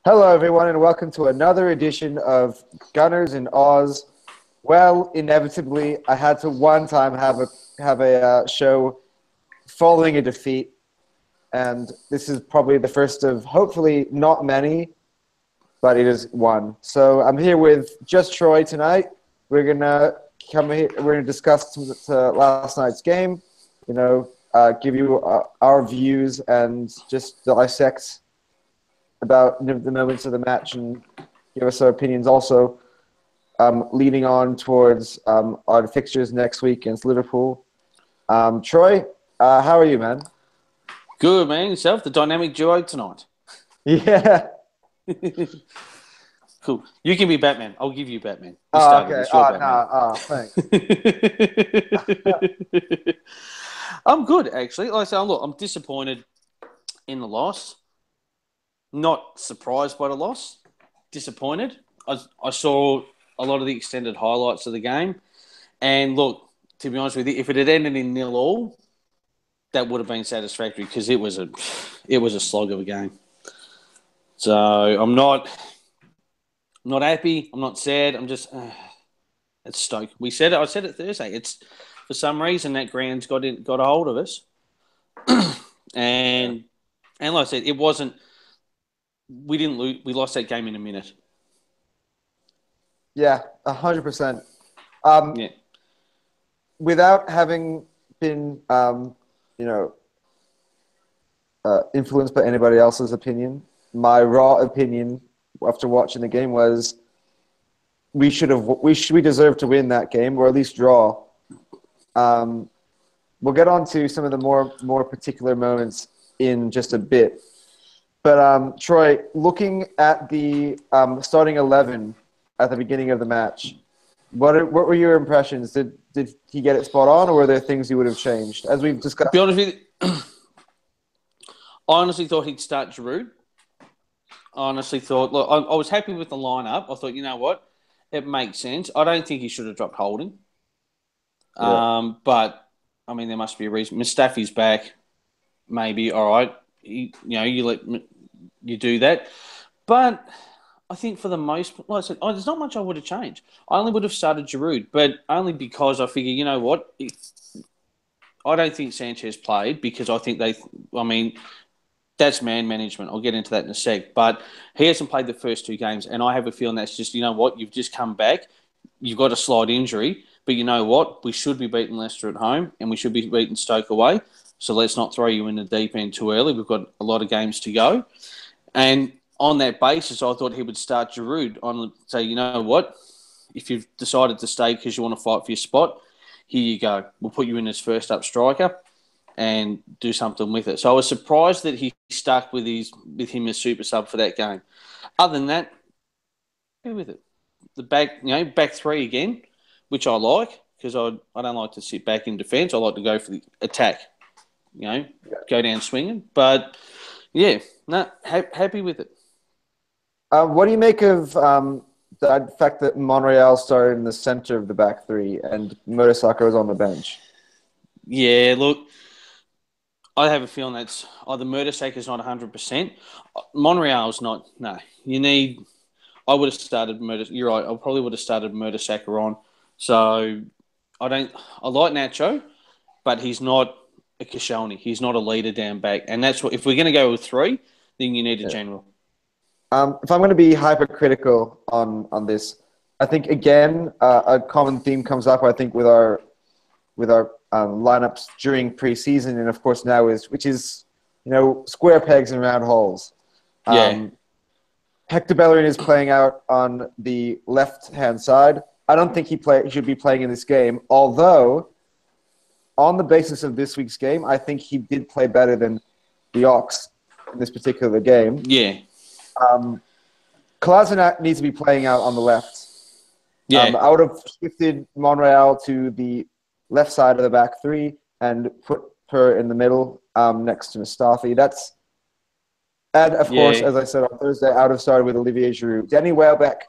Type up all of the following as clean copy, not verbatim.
Hello, everyone, and welcome to another edition of Gunners in Oz. Well, inevitably, I had to one time have a show following a defeat, and this is probably the first of hopefully not many, but it is one. So I'm here with just Troy tonight. We're gonna come here. We're gonna discuss last night's game. Give you our views and just dissect about the moments of the match and give us our opinions also, leading on towards our fixtures next week against Liverpool. Troy, how are you, man? Good, man. Yourself, the dynamic duo tonight. Yeah. Cool. You can be Batman. I'll give you Batman. You Oh, started okay. this. You're Thanks. I'm good, actually. Like I say, look, I'm disappointed in the loss. Not surprised by the loss. Disappointed. I saw a lot of the extended highlights of the game. And look, to be honest with you, if it had ended in 0-0, that would have been satisfactory because it was a slog of a game. So I'm not happy. I'm not sad. I'm just it's Stoke. We said it. I said it Thursday. It's for some reason that ground's got a hold of us, and like I said, it wasn't. We didn't lose. We lost that game in a minute. Yeah, 100%. Yeah. Without having been, influenced by anybody else's opinion, my raw opinion after watching the game was we deserved to win that game or at least draw. We'll get on to some of the more particular moments in just a bit. But Troy, looking at the starting 11 at the beginning of the match, what were your impressions? Did he get it spot on, or were there things you would have changed? As we've discussed. To be honest with you, I honestly thought he'd start Giroud. I honestly thought, look, I was happy with the lineup. I thought, you know what, it makes sense. I don't think he should have dropped Holding. Yeah. But I mean, there must be a reason. Mustafi's back, maybe. All right, you do that, but I think for the most, like I said, there's not much I would have changed. I only would have started Giroud, but only because I figure, you know what, I don't think Sanchez played because I think that's man management. I'll get into that in a sec, but he hasn't played the first two games, and I have a feeling that's just, you know what, you've just come back, you've got a slight injury, but you know what, we should be beating Leicester at home, and we should be beating Stoke away. So let's not throw you in the deep end too early. We've got a lot of games to go. And on that basis, I thought he would start Giroud say, you know what, if you've decided to stay because you want to fight for your spot, here you go. We'll put you in as first up striker and do something with it. So I was surprised that he stuck with him as super sub for that game. Other than that, go with it. The back three again, which I like because I don't like to sit back in defence. I like to go for the attack. Go down swinging. But, yeah, happy with it. What do you make of the fact that Monreal started in the center of the back three and Murtasaka was on the bench? Yeah, look, I have a feeling that's either Murtasaka's not 100%. Monreal's not. No, I would have started Murtasaka. You're right. I probably would have started Murtasaka on. So I like Nacho, but he's not a Koscielny. He's not a leader down back. And that's what, if we're going to go with three, then you need a general. If I'm going to be hypercritical on this, I think again a common theme comes up. I think with our lineups during preseason, and of course now which is square pegs and round holes. Yeah. Hector Bellerin is playing out on the left-hand side. I don't think he should be playing in this game, although on the basis of this week's game, I think he did play better than the Ox in this particular game. Yeah. Kolasinac needs to be playing out on the left. Yeah. I would have shifted Monreal to the left side of the back three and put her in the middle next to Mustafi. And of course, as I said on Thursday, I would have started with Olivier Giroud. Danny Welbeck,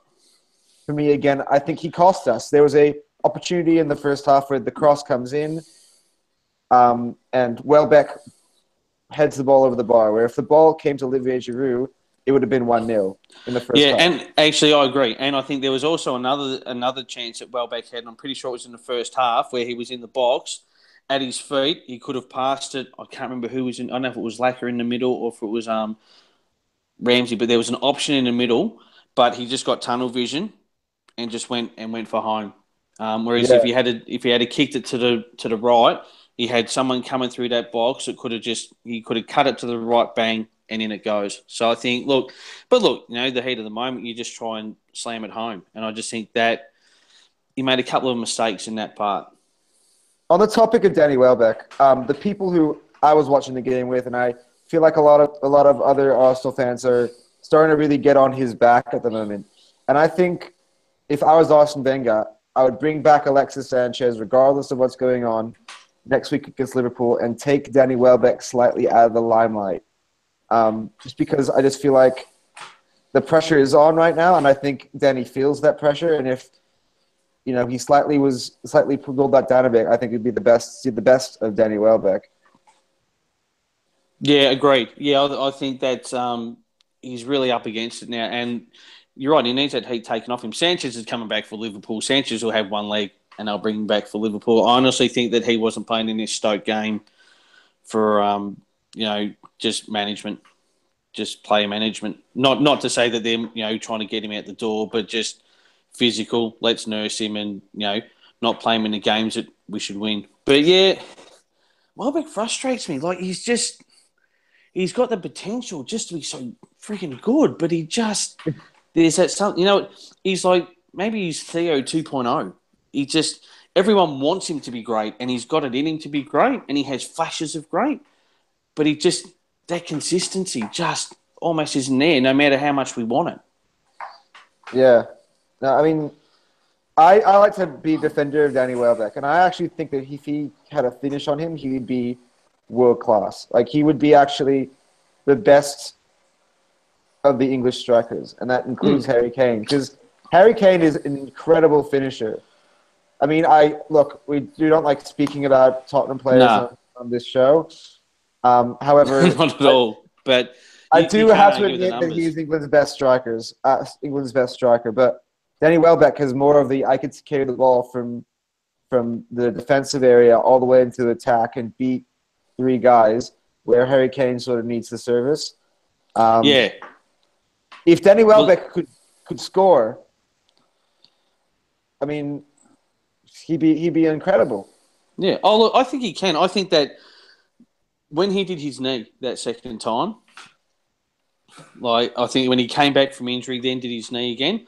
for me, again, I think he cost us. There was a opportunity in the first half where the cross comes in and Welbeck heads the ball over the bar, where if the ball came to Olivier Giroud, it would have been 1-0 in the first Yeah, half. and actually I agree. And I think there was also another chance that Welbeck had, and I'm pretty sure it was in the first half where he was in the box at his feet. He could have passed it. I can't remember who was in. I don't know if it was Lacquer in the middle or if it was Ramsey, but there was an option in the middle, but he just got tunnel vision and just went for home. Whereas Yeah, if he had kicked it to the right, he had someone coming through that box that he could have cut it to the right, bang, and in it goes. So I think, look, the heat of the moment, you just try and slam it home, and I just think that he made a couple of mistakes in that part. on the topic of Danny Welbeck, the people who I was watching the game with, and I feel like a lot of other Arsenal fans are starting to really get on his back at the moment. And I think if I was Arsene Wenger, I would bring back Alexis Sanchez, regardless of what's going on next week against Liverpool, and take Danny Welbeck slightly out of the limelight. Just because I just feel like the pressure is on right now, and I think Danny feels that pressure. And if he slightly pulled that down a bit, I think it'd be the best of Danny Welbeck. Yeah, agreed. Yeah, I think that he's really up against it now, and you're right. He needs that heat taken off him. Sanchez is coming back for Liverpool. Sanchez will have one leg, and they'll bring him back for Liverpool. I honestly think that he wasn't playing in this Stoke game for just management, just player management. Not to say that they're trying to get him out the door, but just physical. Let's nurse him and not play him in the games that we should win. But yeah, Welbeck frustrates me. Like he's got the potential just to be so freaking good, but there's that something, he's like, maybe he's Theo 2.0. Everyone wants him to be great, and he's got it in him to be great, and he has flashes of great, but that consistency just almost isn't there, no matter how much we want it. Yeah. No, I mean, I like to be a defender of Danny Welbeck, and I actually think that if he had a finish on him, he would be world class. Like, he would be actually the best of the English strikers, and that includes Harry Kane, because Harry Kane is an incredible finisher. I mean, we do not like speaking about Tottenham players on this show. However, not at all. But I do have to admit that he's England's best striker. But Danny Welbeck has more of I could carry the ball from the defensive area all the way into attack and beat three guys, where Harry Kane sort of needs the service. If Danny Welbeck could score, I mean, he'd be incredible. Yeah. Oh, look, I think he can. I think that when he did his knee that second time, I think when he came back from injury, then did his knee again,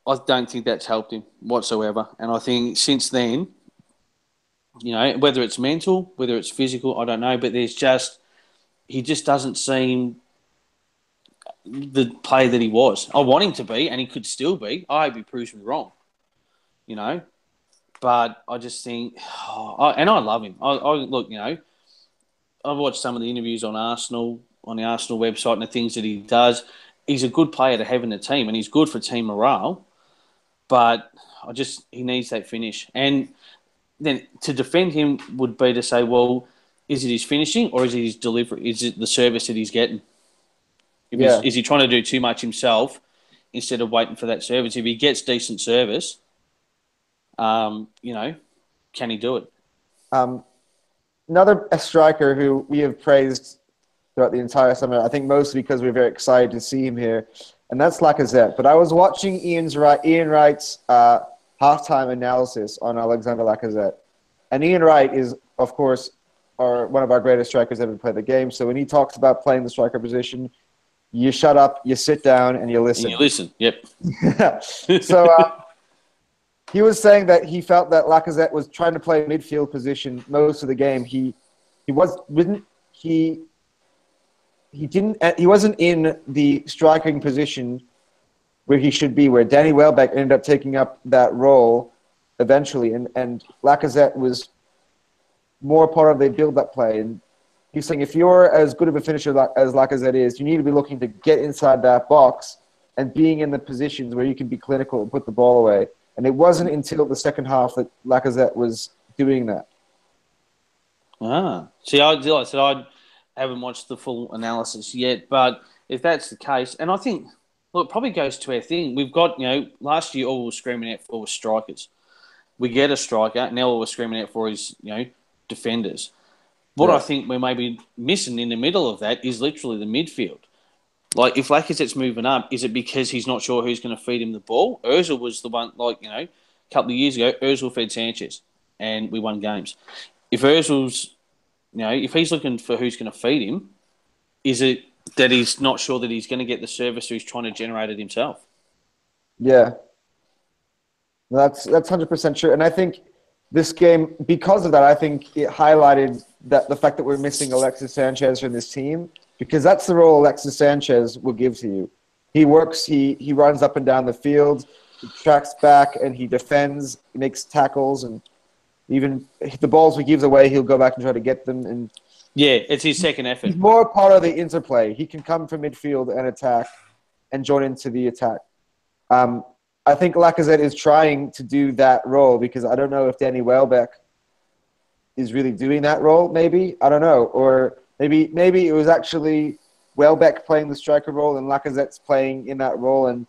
I don't think that's helped him whatsoever. And I think since then, whether it's mental, whether it's physical, I don't know, but he just doesn't seem the player that he was. I want him to be, and he could still be. I hope he proves me wrong, But I just think, and I love him. I've watched some of the interviews on the Arsenal website and the things that he does. He's a good player to have in the team, and he's good for team morale. But he needs that finish. And then to defend him would be to say, well, is it his finishing or is it his delivery? Is it the service that he's getting? Is he trying to do too much himself instead of waiting for that service? If he gets decent service, can he do it? Another striker who we have praised throughout the entire summer, I think mostly because we're very excited to see him here, and that's Lacazette. But I was watching Ian Wright's halftime analysis on Alexander Lacazette, and Ian Wright is, of course, one of our greatest strikers ever played the game. So when he talks about playing the striker position, you shut up, you sit down, and you listen. Yep. So he was saying that he felt that Lacazette was trying to play midfield position most of the game. He wasn't in the striking position where he should be, where Danny Welbeck ended up taking up that role eventually, and Lacazette was more part of the build-up play. And he's saying if you're as good of a finisher as Lacazette is, you need to be looking to get inside that box and being in the positions where you can be clinical and put the ball away. And it wasn't until the second half that Lacazette was doing that. See, I haven't watched the full analysis yet, but if that's the case, and I think, look, it probably goes to our thing. We've got, last year all we were screaming out for was strikers. We get a striker. Now all we're screaming out for is, defenders. What I think we may be missing in the middle of that is literally the midfield. Like, if Lacazette's moving up, is it because he's not sure who's going to feed him the ball? Ozil was the one, a couple of years ago, Ozil fed Sanchez, and we won games. If Ozil's, if he's looking for who's going to feed him, is it that he's not sure that he's going to get the service, or he's trying to generate it himself? Yeah. That's 100% true. And I think this game, because of that, I think it highlighted that the fact that we're missing Alexis Sanchez from this team, because that's the role Alexis Sanchez will give to you. He works, he runs up and down the field, he tracks back, and he defends, he makes tackles, and even the balls he gives away, he'll go back and try to get them. And yeah, it's his second effort. He's more part of the interplay. He can come from midfield and attack and join into the attack. I think Lacazette is trying to do that role, because I don't know if Danny Welbeck is really doing that role, maybe. I don't know. Or maybe it was actually Welbeck playing the striker role and Lacazette's playing in that role, and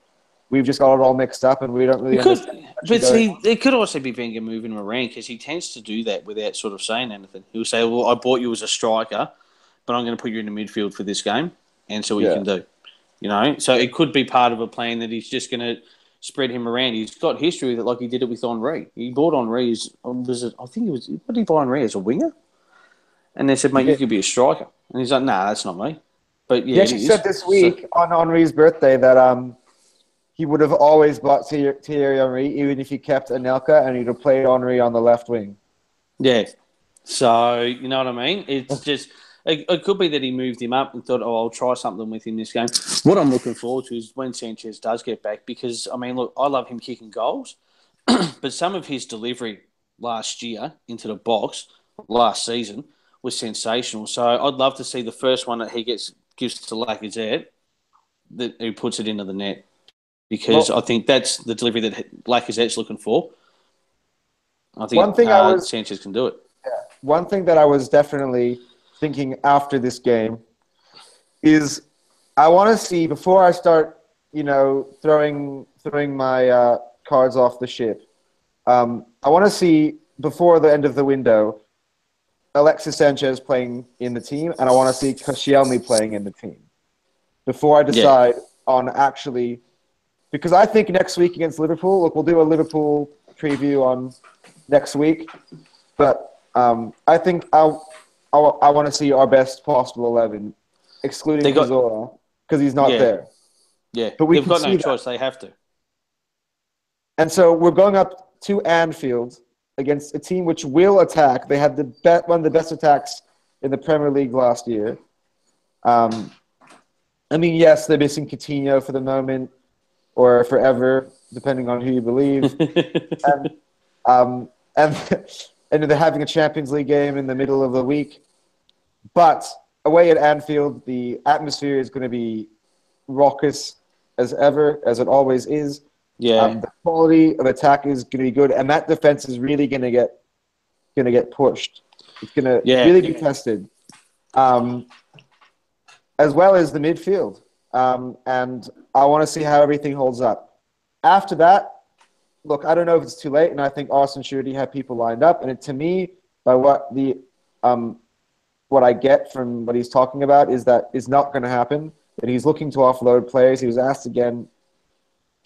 we've just got it all mixed up and we don't really understand. But see, it could also be Wenger moving him around, because he tends to do that without sort of saying anything. He'll say, well, I bought you as a striker, but I'm going to put you in the midfield for this game and see what you can do. So it could be part of a plan that he's just going to spread him around. He's got history with it, like he did it with Henry. He bought Henry what did he buy Henry as a winger? And they said, mate, you could be a striker. And he's like, nah, that's not me. But yeah, he actually said this week on Henry's birthday that he would have always bought Thierry Henry, even if he kept Anelka, and he'd have played Henry on the left wing. Yeah. So, you know what I mean? It's just... It could be that he moved him up and thought, I'll try something with him this game. What I'm looking forward to is when Sanchez does get back, because, look, I love him kicking goals, but some of his delivery last year into the box, last season, was sensational. So I'd love to see the first one that he gives to Lacazette, that he puts it into the net, because I think that's the delivery that Lacazette's looking for. I think Sanchez can do it. Yeah. One thing that I was definitely thinking after this game is I want to see, before I start, throwing my cards off the ship, I want to see, before the end of the window, Alexis Sanchez playing in the team, and I want to see Koscielny playing in the team before I decide on actually, because I think next week against Liverpool, look, we'll do a Liverpool preview on next week, but I think I want to see our best possible 11, excluding Cazorla, because he's not there. Yeah, but they've got no choice. They have to. And so we're going up to Anfield against a team which will attack. They had one of the best attacks in the Premier League last year. Yes, they're missing Coutinho for the moment, or forever, depending on who you believe. And they're having a Champions League game in the middle of the week. But away at Anfield, the atmosphere is going to be raucous as ever, as it always is. Yeah. The quality of attack is going to be good, and that defense is really going to get pushed. It's going to really be tested, as well as the midfield. And I want to see how everything holds up. After that, look, I don't know if it's too late, and I think Arsene should already have people lined up. And to me, by what I get from what he's talking about is that is not going to happen. That he's looking to offload players. He was asked again.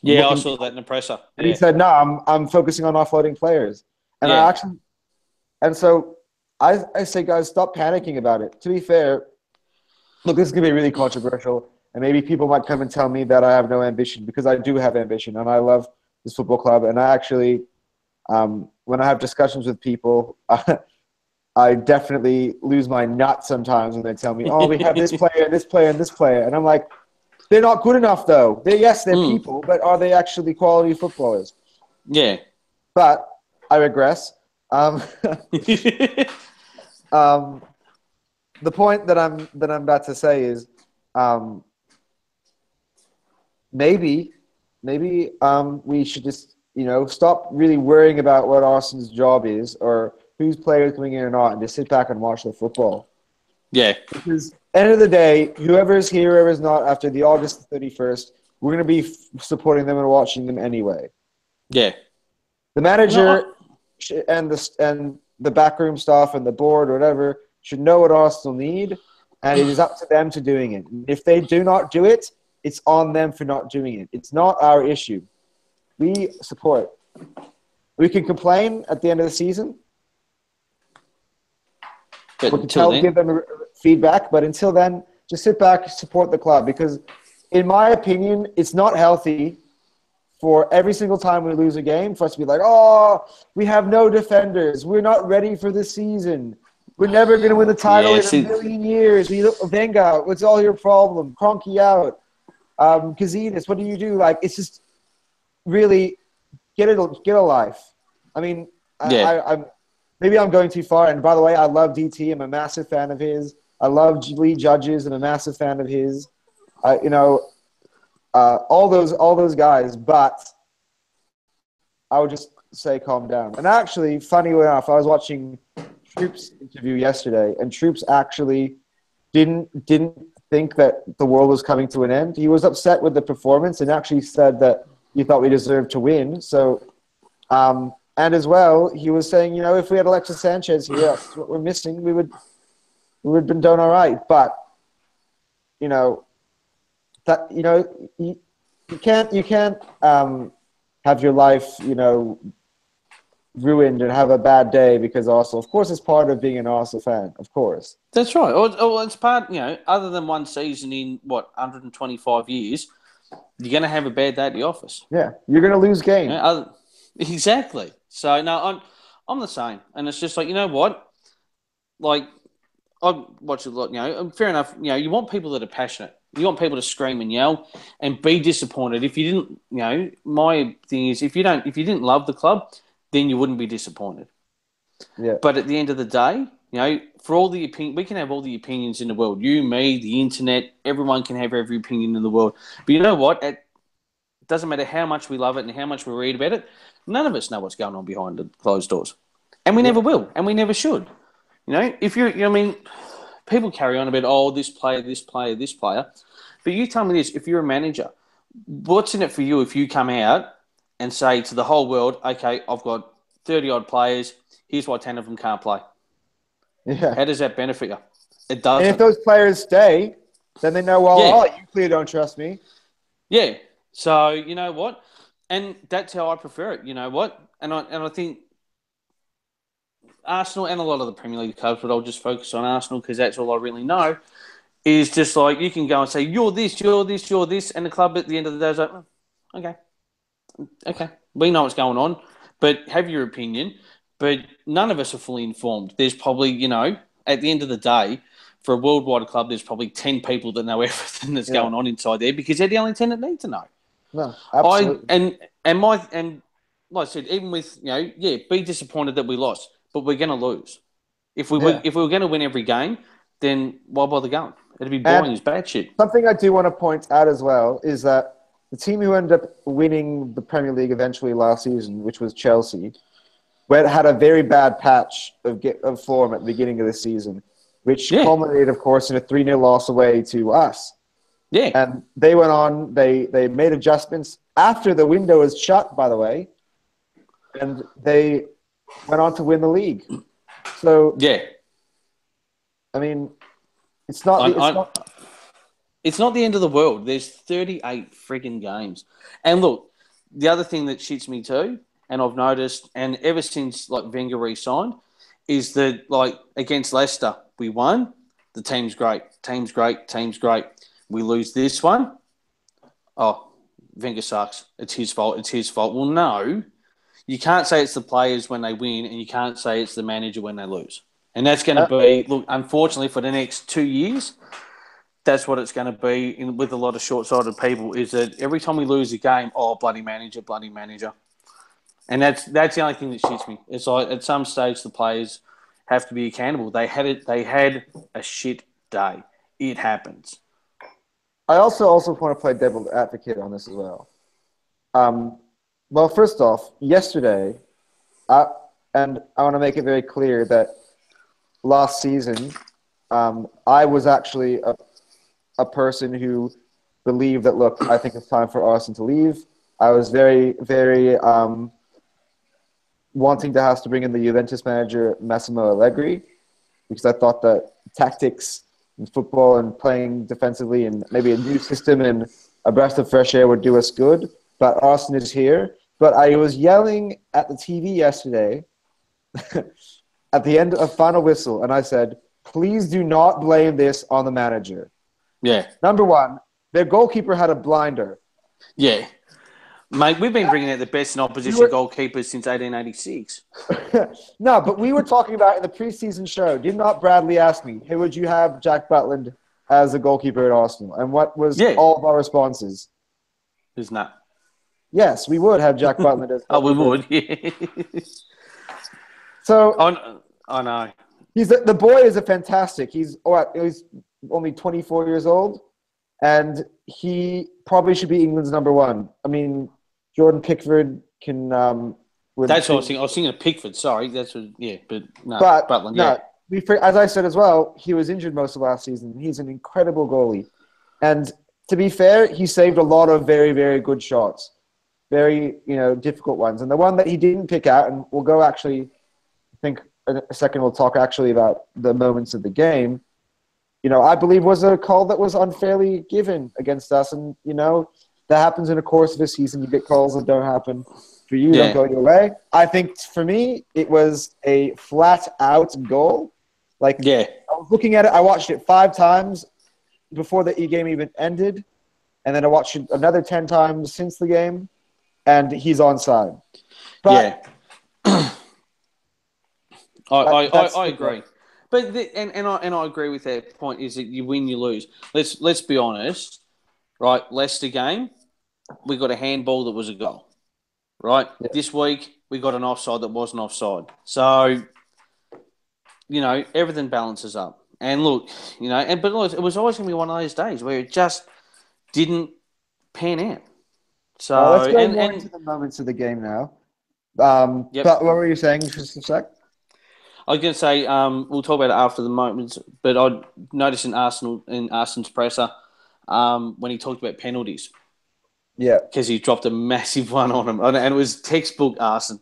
Yeah, I saw that in the presser. And he said, "No, I'm focusing on offloading players." And so I say, guys, stop panicking about it. To be fair, look, this is going to be really controversial, and maybe people might come and tell me that I have no ambition, because I do have ambition, and I love this football club. And I actually, when I have discussions with people, I definitely lose my nut sometimes when they tell me, "Oh, we have this player, this player, and this player," and I'm like, they're not good enough, though. They're people, but are they actually quality footballers? Yeah. But I regress. The point that I'm about to say is, maybe we should just stop really worrying about what Arsenal's job is or whose players coming in or not, and just sit back and watch the football. Yeah. Because End of the day, whoever's here, whoever's not, after the August 31st, we're going to be supporting them and watching them anyway. Yeah. The No, manager and the backroom staff and the board or whatever should know what Arsenal need, and it is up to them to doing it. If they do not do it, it's on them for not doing it. It's not our issue. We support. We can complain at the end of the season. but We can until give then, them feedback, but until then, just sit back, support the club. Because, in my opinion, it's not healthy for every single time we lose a game for us to be like, oh, we have no defenders. We're not ready for this season. We're never going to win the title in a million years. Wenger, what's all your problem? Kroenke out. Kazinas, what do you do? Like, it's just really get a life. I mean, I'm maybe I'm going too far. And by the way, I love DT. I'm a massive fan of his. I love Lee Judges. I'm a massive fan of his. All those guys. But I would just say calm down. And actually, funny enough, I was watching Troop's interview yesterday, and Troops actually didn't think that the world was coming to an end. He was upset with the performance and actually said that he thought we deserved to win. So, and as well, he was saying, if we had Alexis Sanchez here, that's what we're missing. We would have been done all right. But you can't have your life ruined and have a bad day because Arsenal. Of course, it's part of being an Arsenal fan. Of course. that's right. Or it's part, other than one season in, 125 years, you're going to have a bad day at the office. Yeah, you're going to lose games. Exactly. So, no, I'm the same. And it's just like, you know what? Like, I watch a lot, fair enough. You want people that are passionate. You want people to scream and yell and be disappointed. If you didn't, my thing is, if you didn't love the club, then you wouldn't be disappointed. Yeah. But at the end of the day, for all the we can have all the opinions in the world. You, me, the internet, everyone can have every opinion in the world. But you know what? It doesn't matter how much we love it and how much we read about it. None of us know what's going on behind the closed doors, and we never will, and we never should. If people carry on about this player, this player, this player, but you tell me this: if you're a manager, what's in it for you if you come out and say to the whole world, okay, I've got 30-odd players, here's why 10 of them can't play. Yeah. How does that benefit you? It doesn't. And if those players stay, then they know, you clearly don't trust me. Yeah. So, you know what? And that's how I prefer it, you know what? And I think Arsenal and a lot of the Premier League clubs, but I'll just focus on Arsenal because that's all I really know, is just like you can go and say, you're this, you're this, you're this, and the club at the end of the day is like, okay, we know what's going on, but have your opinion. But none of us are fully informed. There's probably, at the end of the day, for a worldwide club, there's probably 10 people that know everything that's going on inside there because they're the only 10 that need to know. No, absolutely. And like I said, even with, be disappointed that we lost, but we're going to lose. If we were going to win every game, then why bother going? It'd be boring as bad shit. Something I do want to point out as well is that the team who ended up winning the Premier League eventually last season, which was Chelsea, had a very bad patch of form at the beginning of the season, which culminated, of course, in a 3-0 loss away to us. Yeah. And they went on, they made adjustments after the window was shut, by the way, and they went on to win the league. So, I mean, it's not the end of the world. There's 38 friggin' games. And look, the other thing that shits me too, and I've noticed, and ever since Wenger re-signed, is that against Leicester, we won. The team's great. Team's great. Team's great. We lose this one. Oh, Wenger sucks. It's his fault. It's his fault. Well, no. You can't say it's the players when they win, and you can't say it's the manager when they lose. And that's going to be, look, unfortunately, for the next 2 years, that's what it's going to be with a lot of short-sighted people, is that every time we lose a game, bloody manager, bloody manager. And that's the only thing that shits me. It's like at some stage the players have to be accountable. They had a shit day. It happens. I also want to play devil's advocate on this as well. Well, first off, yesterday, and I want to make it very clear that last season, I was actually a person who believed that, look, I think it's time for Arsenal to leave. I was very, very wanting to have to bring in the Juventus manager, Massimo Allegri, because I thought that tactics in football and playing defensively and maybe a new system and a breath of fresh air would do us good. But Arsenal is here. But I was yelling at the TV yesterday at the end of final whistle, and I said, please do not blame this on the manager. Yeah. Number one, their goalkeeper had a blinder. Yeah. Mate, we've been bringing out the best in opposition goalkeepers since 1886. No, but we were talking about in the preseason show. Did not Bradley ask me, hey, would you have Jack Butland as a goalkeeper at Arsenal? And what was all of our responses? There's not. Yes, we would have Jack Butland as we would, yeah. So I know. The boy is a fantastic. He's only 24 years old, and he probably should be England's number one. I mean, Jordan Pickford can. That's what I was thinking. I was thinking of Pickford. Sorry, that's what. Yeah, but no, Butland. No, as I said as well, he was injured most of last season. He's an incredible goalie, and to be fair, he saved a lot of very, very good shots, very difficult ones. And the one that he didn't pick out, and we'll go actually. I think in a second we'll talk actually about the moments of the game. I believe was a call that was unfairly given against us. And, that happens in the course of a season. You get calls that don't happen for you, don't go your way. I think for me, it was a flat-out goal. I was looking at it. I watched it 5 times before the game even ended. And then I watched it another 10 times since the game. And he's onside. But I agree. But I agree with that point. Is that you win, you lose. Let's be honest, right? Leicester game, we got a handball that was a goal, right? Yeah. This week we got an offside that wasn't offside. So everything balances up. And look, but look, it was always going to be one of those days where it just didn't pan out. So let's go more into the moments of the game now. But what were you saying just a sec? I was going to say we'll talk about it after the moments, but I noticed in Arsenal's presser when he talked about penalties. Yeah, because he dropped a massive one on him, and it was textbook Arsenal.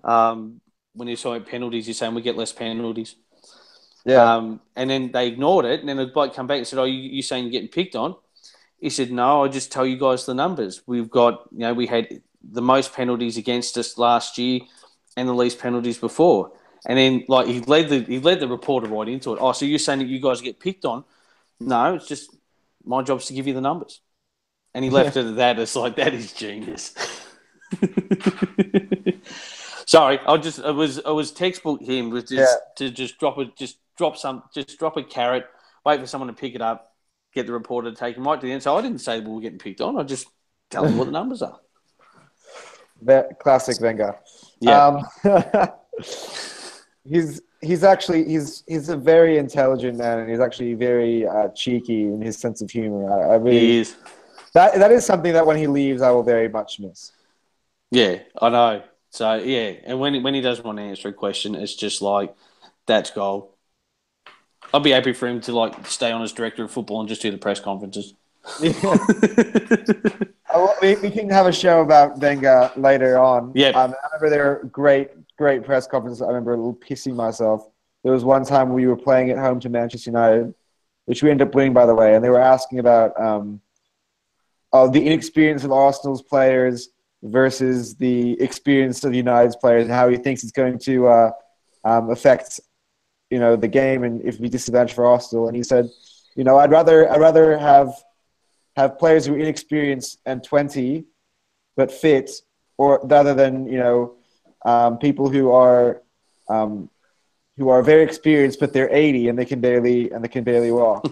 When he saw penalties, he's saying we get less penalties. Yeah, and then they ignored it, and then the bloke come back and said, "Oh, you saying you're getting picked on?" He said, "No, I just tell you guys the numbers. We've got we had the most penalties against us last year, and the least penalties before." And then, he led the reporter right into it. Oh, so you're saying that you guys get picked on? No, it's just my job's to give you the numbers. And he left it at that. It's like, that is genius. Sorry, it was textbook him with just drop a carrot, wait for someone to pick it up, get the reporter to take him right to the end. So I didn't say we were getting picked on. I just tell him what the numbers are. Classic Wenger. Yeah. He's a very intelligent man, and he's actually very cheeky in his sense of humor. He is. That is something that when he leaves, I will very much miss. Yeah, I know. So yeah, and when he doesn't want to answer a question, it's just like, that's gold. I'd be happy for him to stay on as director of football and just do the press conferences. Yeah. We can have a show about Wenger later on. Yeah. I remember there were great press conferences. I remember a little pissing myself. There was one time we were playing at home to Manchester United, which we ended up winning, by the way, and they were asking about the inexperience of Arsenal's players versus the experience of United's players, and how he thinks it's going to affect the game, and if it be disadvantage for Arsenal. And he said, I'd rather have players who are inexperienced and 20 but fit, or rather than people who are very experienced but they're 80 and they can barely walk.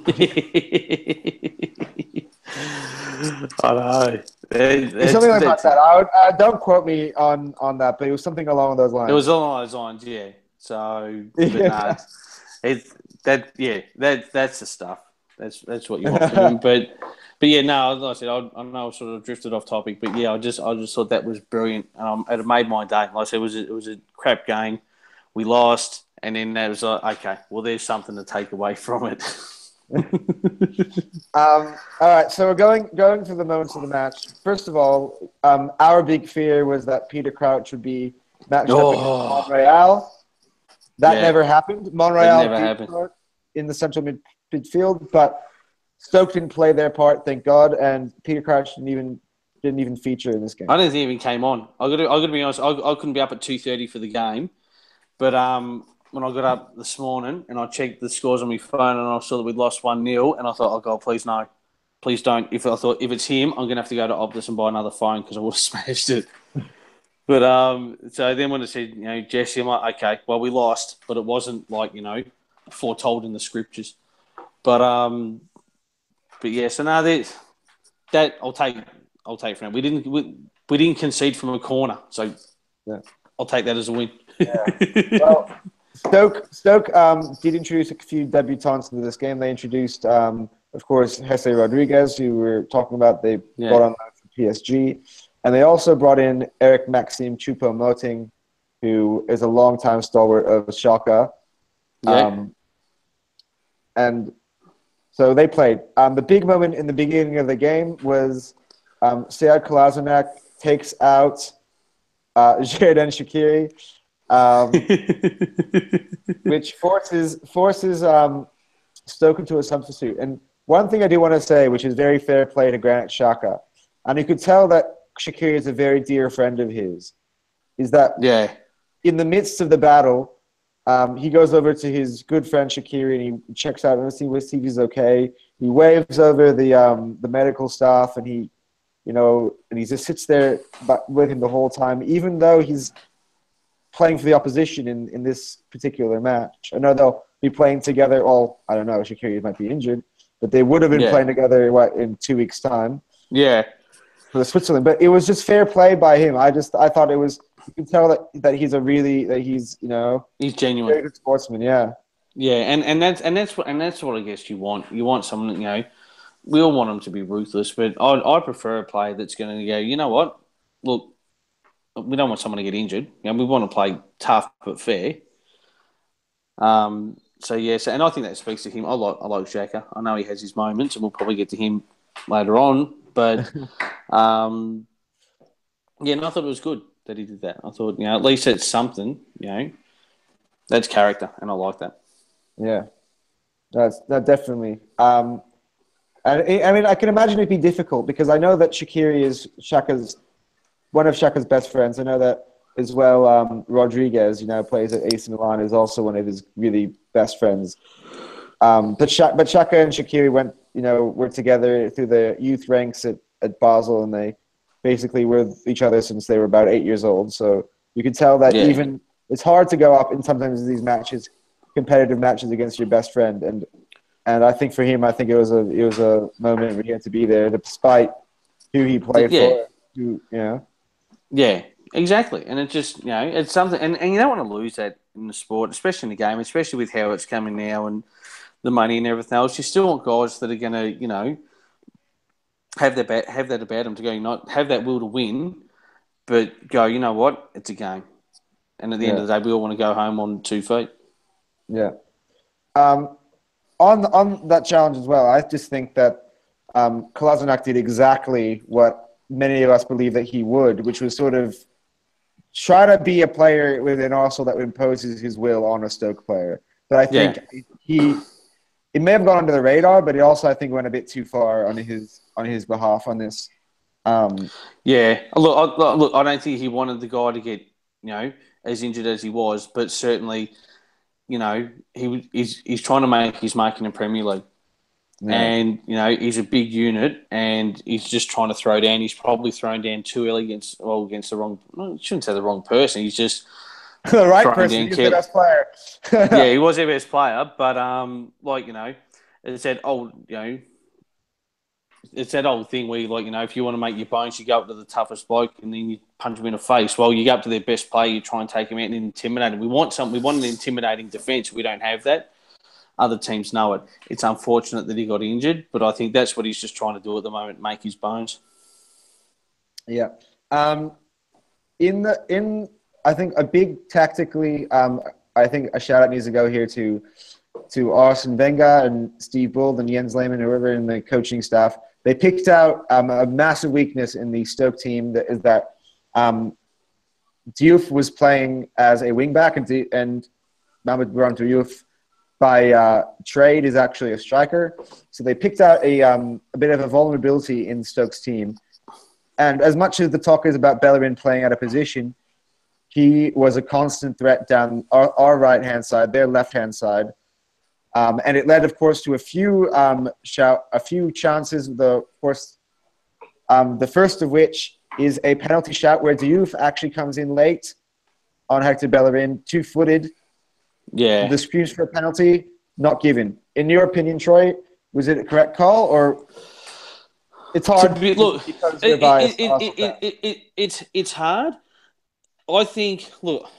I know. It's something like that. Don't quote me on that, but it was something along those lines. It was along those lines, yeah. So, but that's the stuff. That's what you want from him. But yeah, no, like I said, I know I sort of drifted off topic, but yeah, I just thought that was brilliant. It made my day. Like I said, it was a crap game. We lost. And then that was like, okay, well, there's something to take away from it. All right, so we're going through the moments of the match. First of all, our big fear was that Peter Crouch would be matched up against Monreal. That never happened. Monreal did happened. start in the central midfield, but Stoke didn't play their part, thank God, and Peter Crouch didn't even feature in this game. I don't think he even came on. I got to be honest. I couldn't be up at 2:30 for the game, but when I got up this morning and I checked the scores on my phone and I saw that we'd lost 1-0, and I thought, oh God, please no, please don't. If it's him, I'm gonna have to go to Optus and buy another phone because I would have smashed it. But so then when it said, Jesse, I'm like, okay, well, we lost, but it wasn't like, foretold in the scriptures. But yeah, so now that I'll take from him. We didn't concede from a corner, so yeah. I'll take that as a win. Yeah. Well, Stoke did introduce a few debutants into this game. They introduced, of course, Jesse Rodriguez, who we were talking about. They brought on from PSG. And they also brought in Eric Maxime Choupo-Moting, who is a longtime stalwart of Schalke. Yeah. And so they played. The big moment in the beginning of the game was Sead Kolasinac takes out Xherdan Shaqiri, which forces Stoke into a substitute. And one thing I do want to say, which is very fair play to Granit Xhaka, and you could tell that Shaqiri is a very dear friend of his, is that in the midst of the battle, he goes over to his good friend Shaqiri and he checks out and see if he's okay. He waves over the medical staff and he just sits there with him the whole time, even though he's playing for the opposition in this particular match. I know they'll be playing together. Well, I don't know. Shaqiri might be injured, but they would have been playing together in 2 weeks' time. Yeah. For Switzerland, but it was just fair play by him. I thought it was. You can tell that he's he's genuine, very good sportsman. Yeah, and that's what I guess you want. You want someone we all want them to be ruthless, but I prefer a player that's going to go. You know what? Look, we don't want someone to get injured. We want to play tough but fair. So and I think that speaks to him. I like Xhaka. I know he has his moments, and we'll probably get to him later on. But and I thought it was good that he did that. I thought, at least it's something, that's character, and I like that. Yeah, that definitely. And I mean, I can imagine it'd be difficult because I know that Shaqiri is one of Xhaka's best friends. I know that as well. Rodriguez, plays at AC Milan, is also one of his really best friends. But Xhaka and Shaqiri were together through the youth ranks at Basel, and they basically were with each other since they were about 8 years old. So you could tell that even it's hard to go up in sometimes these matches, competitive matches against your best friend. And I think for him, it was a moment where he had to be there, despite who he played for. Yeah, exactly. And it just it's something, and you don't want to lose that in the sport, especially in the game, especially with how it's coming now and the money and everything else. You still want guys that are going to, have that about them to go, not have that will to win, but go, you know what, it's a game. And at the end of the day, we all want to go home on 2 feet. Yeah. On that challenge as well, I just think that Kolasinac did exactly what many of us believe that he would, which was sort of try to be a player within Arsenal that imposes his will on a Stoke player. But I think it may have gone under the radar, but it also, I think, went a bit too far on his behalf on this. Look, I don't think he wanted the guy to get, as injured as he was, but certainly, he's trying to make his mark in the Premier League. Yeah. And, he's a big unit and he's just trying to throw down. He's probably thrown down too early against the wrong, I shouldn't say the wrong person. He's just the right person. He's the best player. Yeah, he was their best player, but it's that old, it's that old thing where, if you want to make your bones, you go up to the toughest bloke and then you punch him in the face. Well, you go up to their best player, you try and take him out and intimidate him. We want an intimidating defence. We don't have that. Other teams know it. It's unfortunate that he got injured, but I think that's what he's just trying to do at the moment, make his bones. Yeah. I think a big tactically, I think a shout out needs to go here to Arsene Wenger and Steve Bull and Jens Lehmann, whoever in the coaching staff. They picked out a massive weakness in the Stoke team that is that Diouf was playing as a wingback, and Mahmoud Buran Diouf by trade is actually a striker. So they picked out a bit of a vulnerability in Stoke's team. And as much as the talk is about Bellerin playing out of position, he was a constant threat down our right-hand side, their left-hand side. And it led, of course, to a few chances. The first of which is a penalty shot where Diouf actually comes in late on Hector Bellerin, two-footed. Yeah. The screams for a penalty, not given. In your opinion, Troy, was it a correct call, or it's hard Look, because you're biased? It's hard. I think. Look,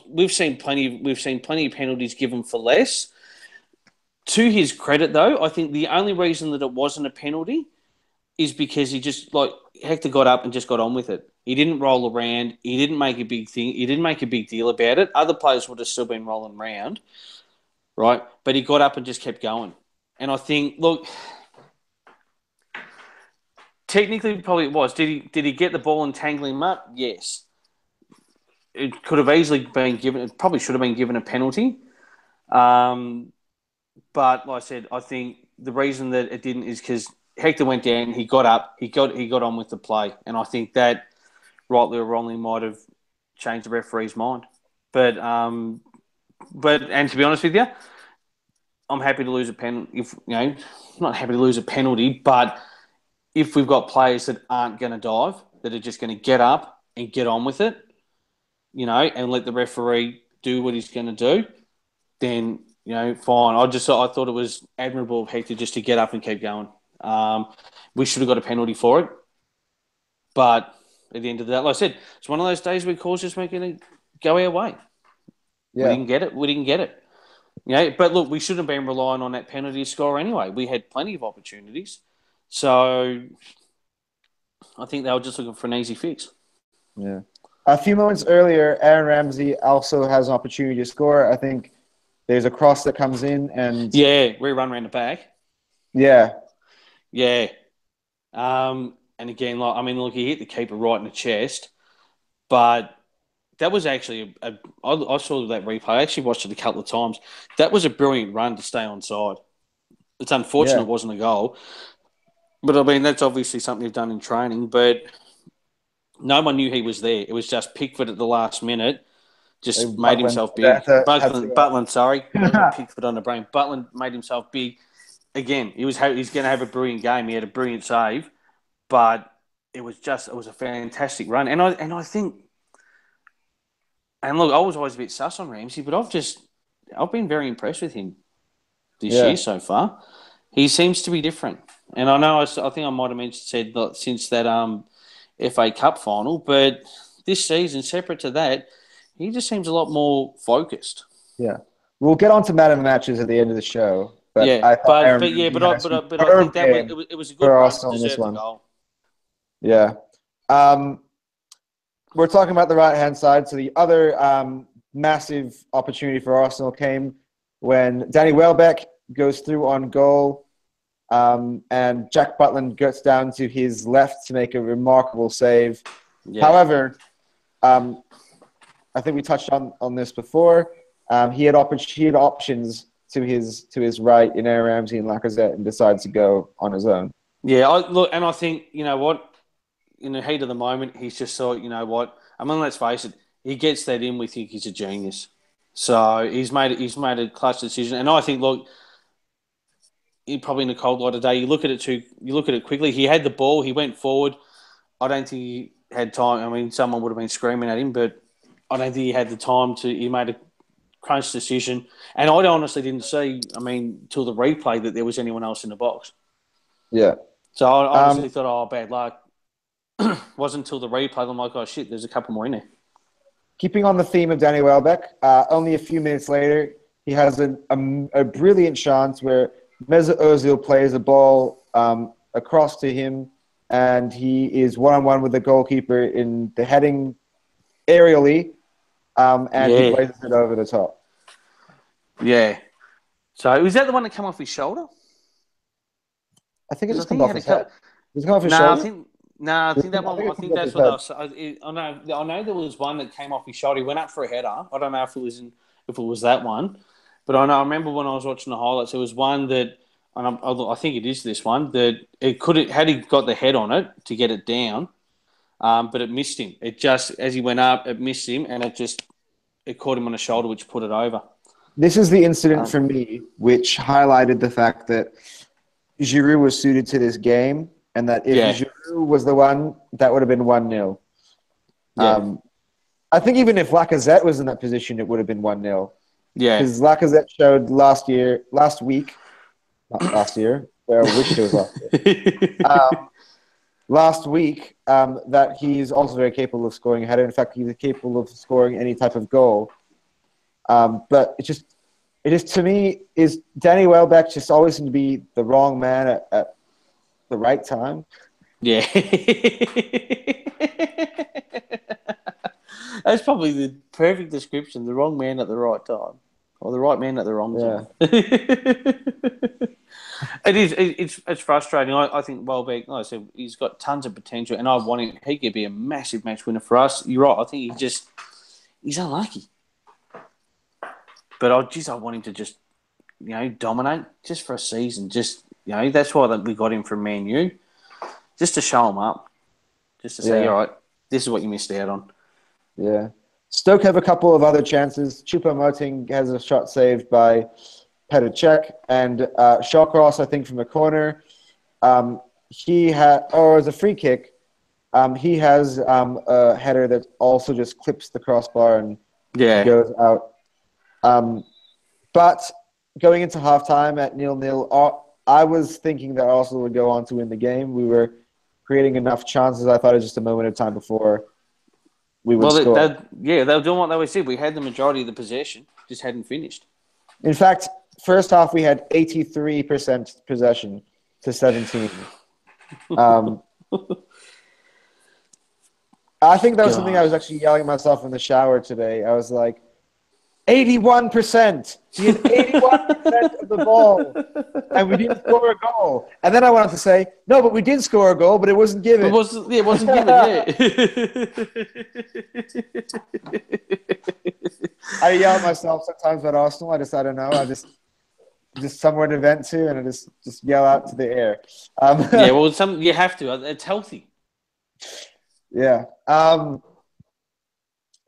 we've seen plenty of penalties given for less. To his credit, though, I think the only reason that it wasn't a penalty is because he just, Hector got up and just got on with it. He didn't roll around. He didn't make a big thing. He didn't make a big deal about it. Other players would have still been rolling around, right? But he got up and just kept going. And I think, look, technically probably it was. Did he get the ball and tangle him up? Yes. It could have easily been given. It probably should have been given a penalty. But like I said, I think the reason that it didn't is because Hector went down, he got up, he got on with the play, and I think that rightly or wrongly might have changed the referee's mind. But and to be honest with you, I'm happy to lose a penalty. Not happy to lose a penalty, but if we've got players that aren't going to dive, that are just going to get up and get on with it, and let the referee do what he's going to do, then. Fine. I thought it was admirable of Hector just to get up and keep going. We should have got a penalty for it. But at the end of that, like I said, it's one of those days where calls just weren't going to go our way. Yeah. We didn't get it. But look, we shouldn't have been relying on that penalty score anyway. We had plenty of opportunities. So I think they were just looking for an easy fix. Yeah. A few moments earlier, Aaron Ramsey also has an opportunity to score. I think there's a cross that comes in and... Yeah, we run around the back. Yeah. Yeah. And again, look, he hit the keeper right in the chest. But that was actually... I saw that replay. I actually watched it a couple of times. That was a brilliant run to stay onside. It's unfortunate it wasn't a goal. But, that's obviously something they've done in training. But no one knew he was there. It was just Pickford at the last minute. Just made himself big. Butland, sorry. Pickford on the brain. Butland made himself big. Again, he's going to have a brilliant game. He had a brilliant save. But it was a fantastic run. And I think... And look, I was always a bit sus on Ramsey, but I've been very impressed with him this year so far. He seems to be different. And I know, I think I might have said that since that FA Cup final, but this season, separate to that, he just seems a lot more focused. Yeah, we'll get on to man of the matches at the end of the show. But I think that it was a good run to on this one. Goal. Yeah, we're talking about the right hand side. So the other massive opportunity for Arsenal came when Danny Welbeck goes through on goal, and Jack Butland gets down to his left to make a remarkable save. Yeah. However, I think we touched on this before. He had options to his right in Aaron Ramsey and Lacazette, and decided to go on his own. Yeah, I think what, in the heat of the moment, he's just thought, what. Let's face it, he gets that in. We think he's a genius. So he's made a clutch decision, and I think he probably in the cold light today. You look at it quickly. He had the ball. He went forward. I don't think he had time. Someone would have been screaming at him, but I don't think he had the time to. He made a crunch decision, and I honestly didn't see. Till the replay that there was anyone else in the box. Yeah. So I honestly thought, bad luck. Wasn't until the replay I'm like, oh shit, there's a couple more in there. Keeping on the theme of Danny Welbeck, only a few minutes later, he has a brilliant chance where Mesut Ozil plays a ball across to him, and he is one-on-one with the goalkeeper in the heading aerially, and he places it over the top. Yeah. So was that the one that came off his shoulder? I think it Because I just comes think he off had a his head. couple. Does it come off his No, shoulder? I think that I one. think I it comes think off that's his what head. I know. I know there was one that came off his shoulder. He went up for a header. I don't know if it was that one, but I know. I remember when I was watching the highlights, there was one that, and I think it is this one that it could had he got the head on it to get it down, but it missed him. It just as he went up, it missed him, and it caught him on the shoulder, which put it over. This is the incident Um, for me which highlighted the fact that Giroud was suited to this game, and that if yeah, Giroud was the one, that would have been 1-0. yeah, I think even if Lacazette was in that position, it would have been 1-0. yeah. Because Lacazette showed last week, not last year, where I wished it was last year, last week, that he's also very capable of scoring a header. In fact, he's capable of scoring any type of goal. But it is to me, is Danny Welbeck just always seemed to be the wrong man at the right time? Yeah. That's probably the perfect description. The wrong man at the right time. Or the right man at the wrong Yeah. time. It's frustrating. I think Welbeck, like I said, he's got tons of potential and I want him. He could be a massive match winner for us. You're right. I think he's unlucky. But I want him to just, dominate just for a season. Just, that's why we got him from Man U. Just to show him up. Just to say, Yeah. all right, this is what you missed out on. Yeah. Stoke have a couple of other chances. Choupo-Moting has a shot saved by Petr Cech, and Shawcross, I think, from the corner. He had, or as a free kick, he has a header that also just clips the crossbar and goes out. But going into halftime at 0-0, I was thinking that Arsenal would go on to win the game. We were creating enough chances. I thought it was just a moment of time before we would score. They were doing what they always said. We had the majority of the possession, just hadn't finished. In fact, first half we had 83% possession to 17. I think that was something I was actually yelling at myself in the shower today. I was like, 81%. We had 81% of the ball, and we didn't score a goal. And then I wanted to say, no, but we did score a goal, but it wasn't given. It wasn't given, yeah. I yell at myself sometimes about Arsenal. I don't know. I just somewhere to vent to, and I just yell out to the air. Yeah, well, you have to. It's healthy. Yeah.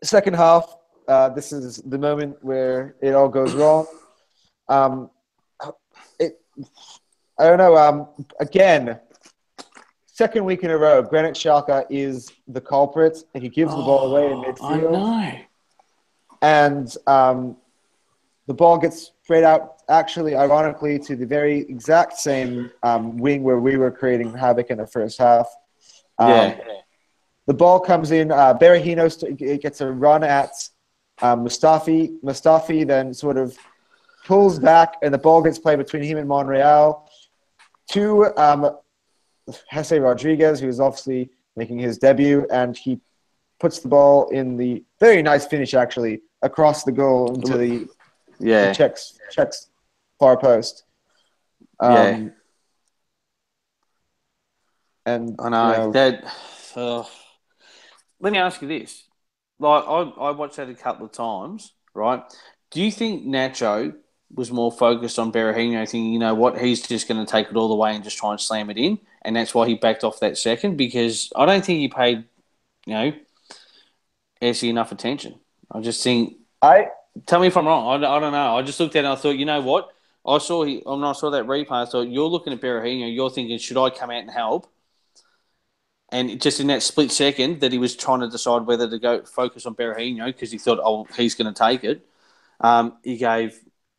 Second half, this is the moment where it all goes wrong. I don't know. Again, second week in a row, Granit Xhaka is the culprit, and he gives the ball away in midfield. I know. And the ball gets straight out, actually, ironically, to the very exact same wing where we were creating havoc in the first half. The ball comes in. Berahino gets a run at Mustafi. Mustafi then sort of pulls back, and the ball gets played between him and Monreal to Jesse Rodriguez, who is obviously making his debut, and he puts the ball in the very nice finish, actually, across the goal into the Czech's far post. And I know that. Let me ask you this: like I watched that a couple of times, right? Do you think Nacho was more focused on Berahino, thinking, you know what, he's just going to take it all the way and just try and slam it in, and that's why he backed off that second? Because I don't think he paid, Essie enough attention. I just think. Tell me if I'm wrong. I don't know. I just looked at it and I thought, you know what? When I saw that replay, I thought, you're looking at Berahino, you're thinking, should I come out and help? And just in that split second that he was trying to decide whether to go focus on Berahino because he thought, oh, he's going to take it,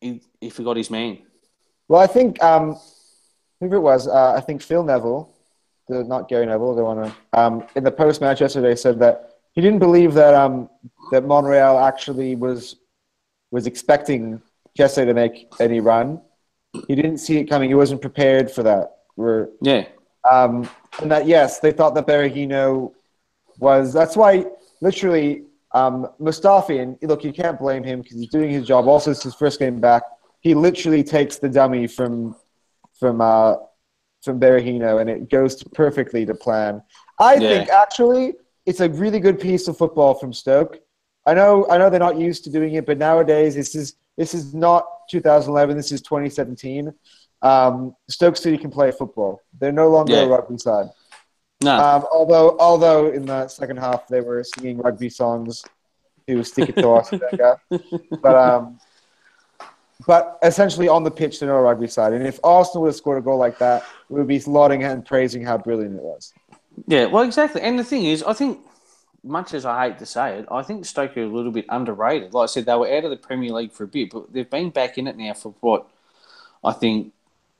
he forgot his man. Well, I think whoever it was, I think Phil Neville, not Gary Neville, the one in the post match yesterday said that he didn't believe that that Monreal actually was expecting Jesse to make any run. He didn't see it coming. He wasn't prepared for that. And that, yes, they thought that Berahino was. That's why, literally, Mustafi, and look, you can't blame him because he's doing his job. Also, it's his first game back. He literally takes the dummy from Berahino, and it goes perfectly to plan. I think actually it's a really good piece of football from Stoke. I know they're not used to doing it, but nowadays this is not 2011. This is 2017. Stoke City can play football. They're no longer a rugby side. No. Although in the second half they were singing rugby songs to stick it to us, but essentially on the pitch they're not a rugby side. And if Arsenal would have scored a goal like that, we would be lauding it and praising how brilliant it was. Yeah, well, exactly. And the thing is, I think, much as I hate to say it, I think Stoke are a little bit underrated. Like I said, they were out of the Premier League for a bit, but they've been back in it now for what, I think,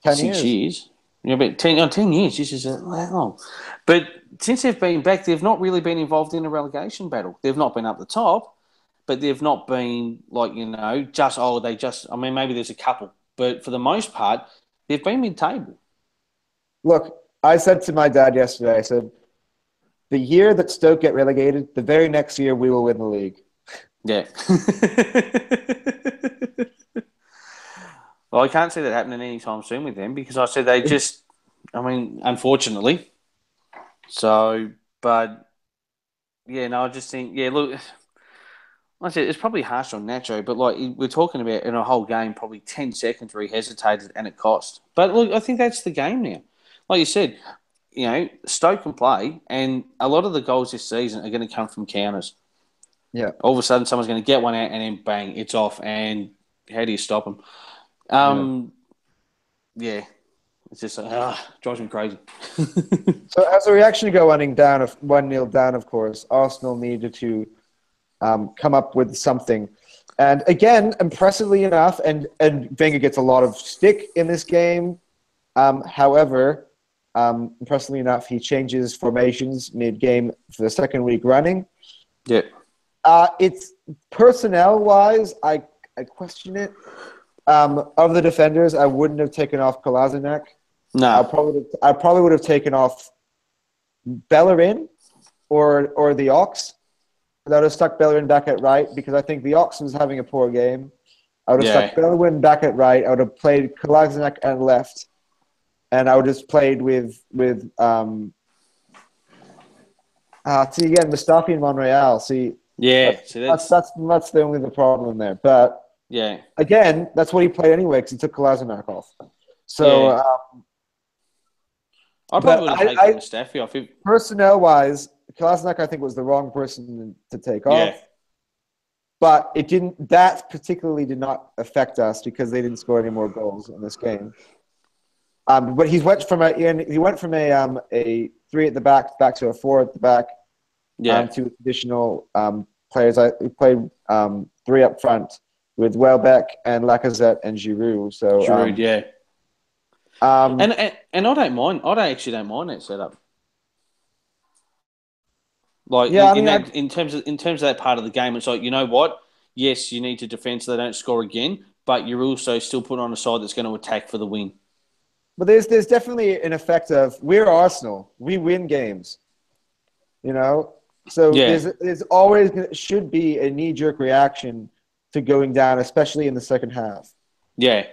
6 years. Yeah, but 10 years. This is that long. But since they've been back, they've not really been involved in a relegation battle. They've not been up the top, but they've not been maybe there's a couple. But for the most part, they've been mid-table. Look, I said to my dad yesterday, I said, the year that Stoke get relegated, the very next year we will win the league. Yeah. Well, I can't see that happening anytime soon with them because I said unfortunately. So, but, I just think, look, like I said, it's probably harsh on Nacho, but we're talking about in a whole game, probably 10 seconds where he hesitated and it cost. But look, I think that's the game now. Like you said, Stoke can play, and a lot of the goals this season are going to come from counters. Yeah. All of a sudden, someone's going to get one out, and then bang, it's off. And how do you stop them? It's just drives me crazy. So, as a reaction to go 1-0 down, of course, Arsenal needed to come up with something. And again, impressively enough, and Wenger gets a lot of stick in this game. However, impressively enough, he changes formations mid-game for the second week running. Yeah. It's personnel-wise, I question it. Of the defenders, I wouldn't have taken off Kolasinac. No. I probably would have taken off Bellerin or the Ox. I would have stuck Bellerin back at right because I think the Ox was having a poor game. I would have stuck Bellerin back at right. I would have played Kolasinac at left. And I would have played with Mustafi and Monreal. That's the only problem there. But again, that's what he played anyway because he took Kolasinac off. So I probably would have taken Mustafi off. Personnel-wise, Kolasinac I think was the wrong person to take off. But it didn't. That particularly did not affect us because they didn't score any more goals in this game. But he went from a 3 at the back to a 4 at the back. To additional players. He played 3 up front with Welbeck and Lacazette and Giroud. So Giroud, and I don't mind. I actually don't mind that setup. In terms of that part of the game, it's like, you know what? Yes, you need to defend so they don't score again, but you're also still put on a side that's going to attack for the win. But there's definitely an effect of we're Arsenal. We win games. So there's always should be a knee-jerk reaction to going down, especially in the second half. Yeah.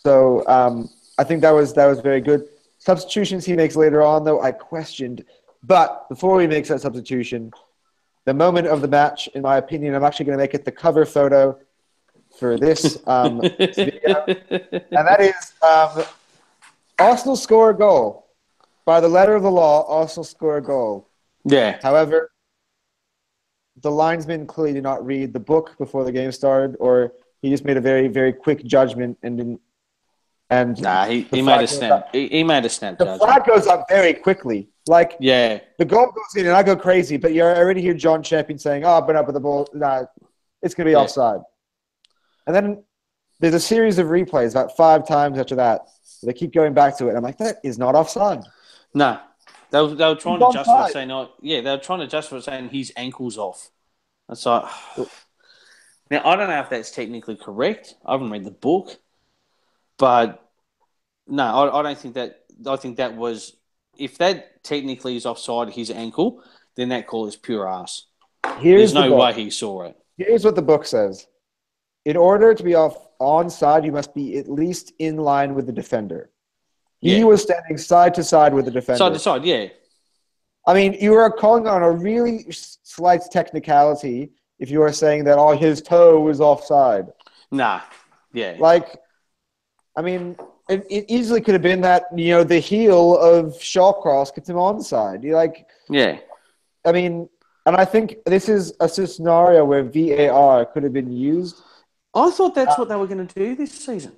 I think that was very good. Substitutions he makes later on, though, I questioned. But before he makes that substitution, the moment of the match, in my opinion, I'm actually going to make it the cover photo for this video. And that is Arsenal score a goal. By the letter of the law, Arsenal score a goal. Yeah. However, the linesman clearly did not read the book before the game started, or he just made a very, very quick judgment and didn't. And he made a snap. He made a snap. The flag goes up very quickly. The goal goes in, and I go crazy. But you already hear John Champion saying, "Oh, I've been up with the ball. Nah, it's going to be offside." And then there's a series of replays about 5 times after that. They keep going back to it. And I'm like, that is not offside. No. They were trying to justify saying, they were trying to justify saying his ankle's off. It's like, now, I don't know if that's technically correct. I haven't read the book. But, no, I don't think that – I think that was – if that technically is offside his ankle, then that call is pure ass. Here's There's the no book. way he saw it. Here's what the book says. In order to be onside, you must be at least in line with the defender. He was standing side to side with the defender. Side to side, yeah. I mean, you are calling on a really slight technicality if you are saying that, his toe was offside. Nah, yeah. Like, I mean, it easily could have been that, the heel of Shawcross gets him onside. Yeah. I mean, and I think this is a scenario where VAR could have been used. I thought that's what they were going to do this season.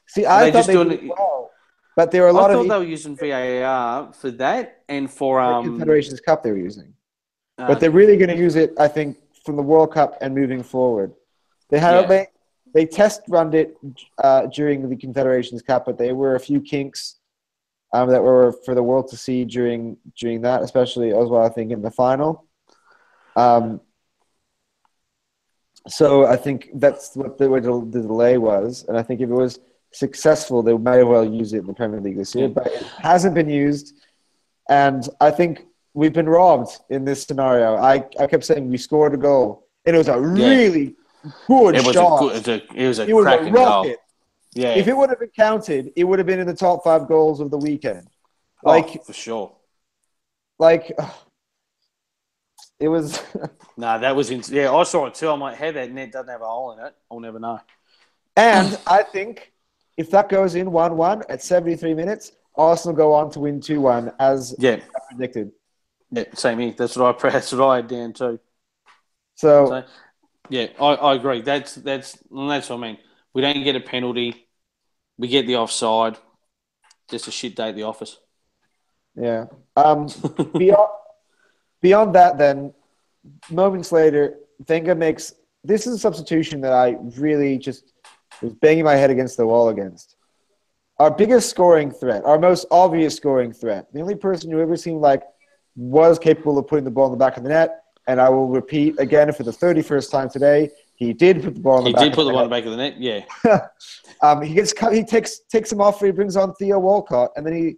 See, I thought they did well. But there were a lot of... I thought they were using VAR for that and for... Confederations Cup they were using. But they're really going to use it, I think, from the World Cup and moving forward. They test run it during the Confederations Cup, but there were a few kinks that were for the world to see during that, especially as well, I think, in the final. So I think that's what the delay was. And I think if it was successful, they may well use it in the Premier League this year, but it hasn't been used. And I think we've been robbed in this scenario. I kept saying we scored a goal, and it was a really good shot. It was a cracking goal. Yeah. If it would have been counted, it would have been in the top 5 goals of the weekend. For sure. It was... Nah, that was... I saw it too. I'm like, hey, that net doesn't have a hole in it. I'll never know. And I think if that goes in 1-1 at 73 minutes, Arsenal go on to win 2-1 as predicted. Yeah, same here. That's what I had down too. So yeah, I agree. That's what I mean. We don't get a penalty. We get the offside. Just a shit day at the office. Yeah. Beyond that, then, moments later, Wenger makes... This is a substitution that I really just was banging my head against the wall against. Our biggest scoring threat, our most obvious scoring threat, the only person who ever seemed like was capable of putting the ball in the back of the net, and I will repeat again for the 31st time today, he did put the ball in the back of the net. He did put the ball in the back of the net, yeah. He takes him off, he brings on Theo Walcott, and then he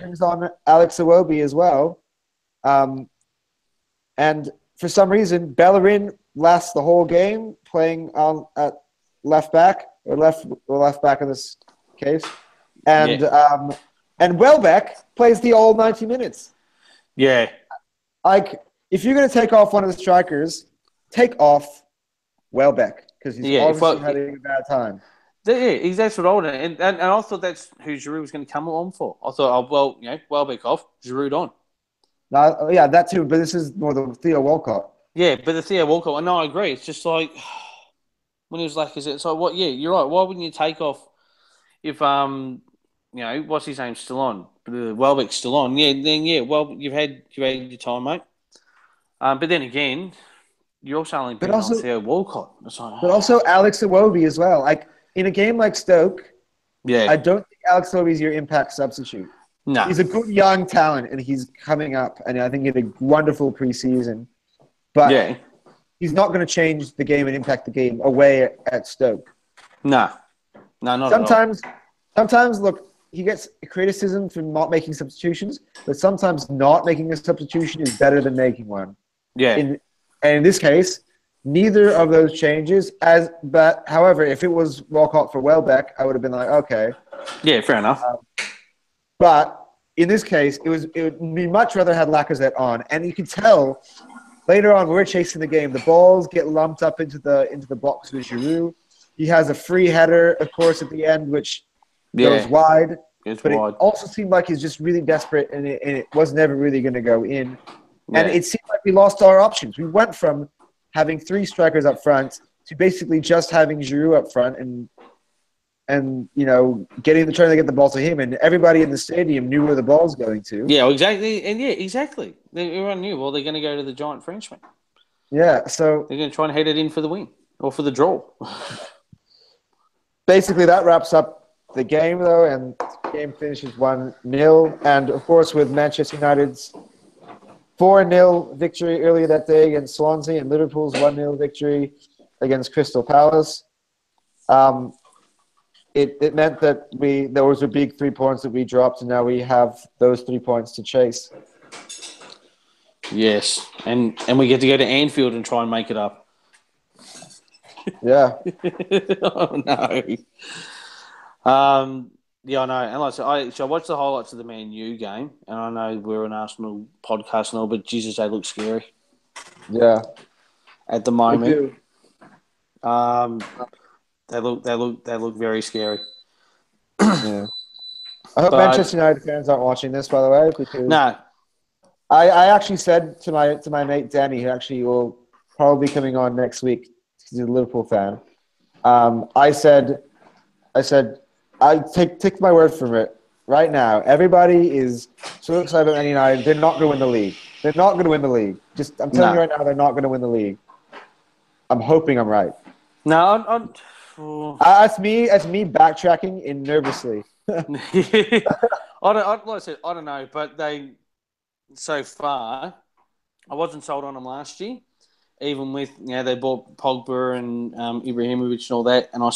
brings on Alex Iwobi as well. And for some reason, Bellerin lasts the whole game playing at left back or left back in this case, and Welbeck plays the all 90 minutes. Yeah, if you're going to take off one of the strikers, take off Welbeck because he's obviously having a bad time. Yeah, that's what I wanted, and I thought that's who Giroud was going to come on for. I thought, Welbeck off, Giroud on. Yeah, that too, but this is more the Theo Walcott. Yeah, but the Theo Walcott, no, I agree. It's just like when he was like, it's like, what? Yeah, you're right. Why wouldn't you take off if what's his name still on? Welbeck's still on. Yeah, then well, you've had your time, mate. But then again, you're also only bringing on Theo Walcott. But also Alex Iwobi as well. Like in a game like Stoke, I don't think Alex Iwobi is your impact substitute. No. He's a good young talent, and he's coming up, and I think he had a wonderful preseason. But he's not going to change the game and impact the game away at Stoke. No, not at all. Sometimes, look, he gets criticism for not making substitutions, but sometimes not making a substitution is better than making one. Yeah. And in this case, neither of those changes. However, if it was Walcott for Welbeck, I would have been like, okay. Yeah, fair enough. But in this case, it would be much rather had Lacazette on, and you can tell later on we're chasing the game. The balls get lumped up into the box with Giroud. He has a free header, of course, at the end, which goes wide. It also seemed like he's just really desperate, and it was never really going to go in. Yeah. And it seemed like we lost our options. We went from having 3 strikers up front to basically just having Giroud up front and trying to get the ball to him, and everybody in the stadium knew where the ball's going to. Yeah, exactly. And exactly. Everyone knew, they're going to go to the giant Frenchman. Yeah, so... They're going to try and head it in for the win, or for the draw. Basically, that wraps up the game, though, and the game finishes 1-0. And, of course, with Manchester United's 4-0 victory earlier that day against Swansea and Liverpool's 1-0 victory against Crystal Palace, It meant that there was a big 3 points that we dropped, and now we have those 3 points to chase. Yes, and we get to go to Anfield and try and make it up. Yeah. Oh no. Yeah, I know. And like I said, I watched the highlights of the Man U game, and I know we're an Arsenal podcast and all, but Jesus, they look scary Yeah. at the They moment. do. They look very scary. Yeah. I hope But Manchester United fans aren't watching this, by the way, because no, I actually said to my mate Danny, who actually will probably be coming on next week, he's a Liverpool fan. I said, I take my word from it. Right now, everybody is so excited about Man United. They're not going to win the league. They're not going to win the league. I'm telling you right now, they're not going to win the league. I'm hoping I'm right. no. That's me backtracking in nervously. Like I said, I don't know, but so far, I wasn't sold on them last year. Even with they bought Pogba and Ibrahimovic and all that, and I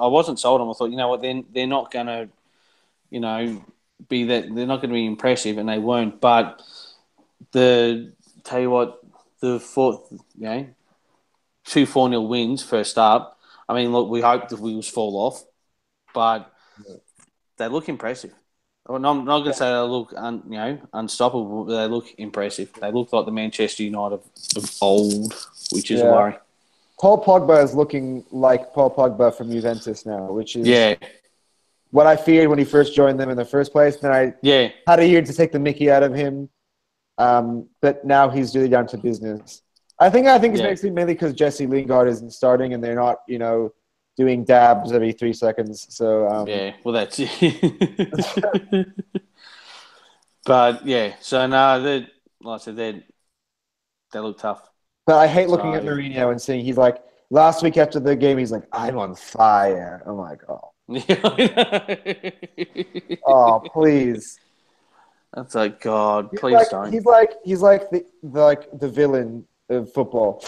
wasn't sold on them. I thought, you know what, they're not gonna, be that they're not gonna be impressive, and they weren't. But tell you what, the fourth, 2-4-0 wins first up. I mean, look, we hoped the wheels fall off, but they look impressive. I'm not going to say they look unstoppable, but they look impressive. They look like the Manchester United of old, which is a worry. Paul Pogba is looking like Paul Pogba from Juventus now, which is what I feared when he first joined them in the first place. Then I had a year to take the mickey out of him, but now he's really down to business. I think it's basically mainly because Jesse Lingard isn't starting and they're not, doing dabs every 3 seconds. So well, that's it. But so no, like I said, they look tough. But I hate looking at Mourinho and seeing he's like last week after the game he's like, I'm on fire. I'm like, oh, oh, please. That's like, God, please don't. He's like the villain of football.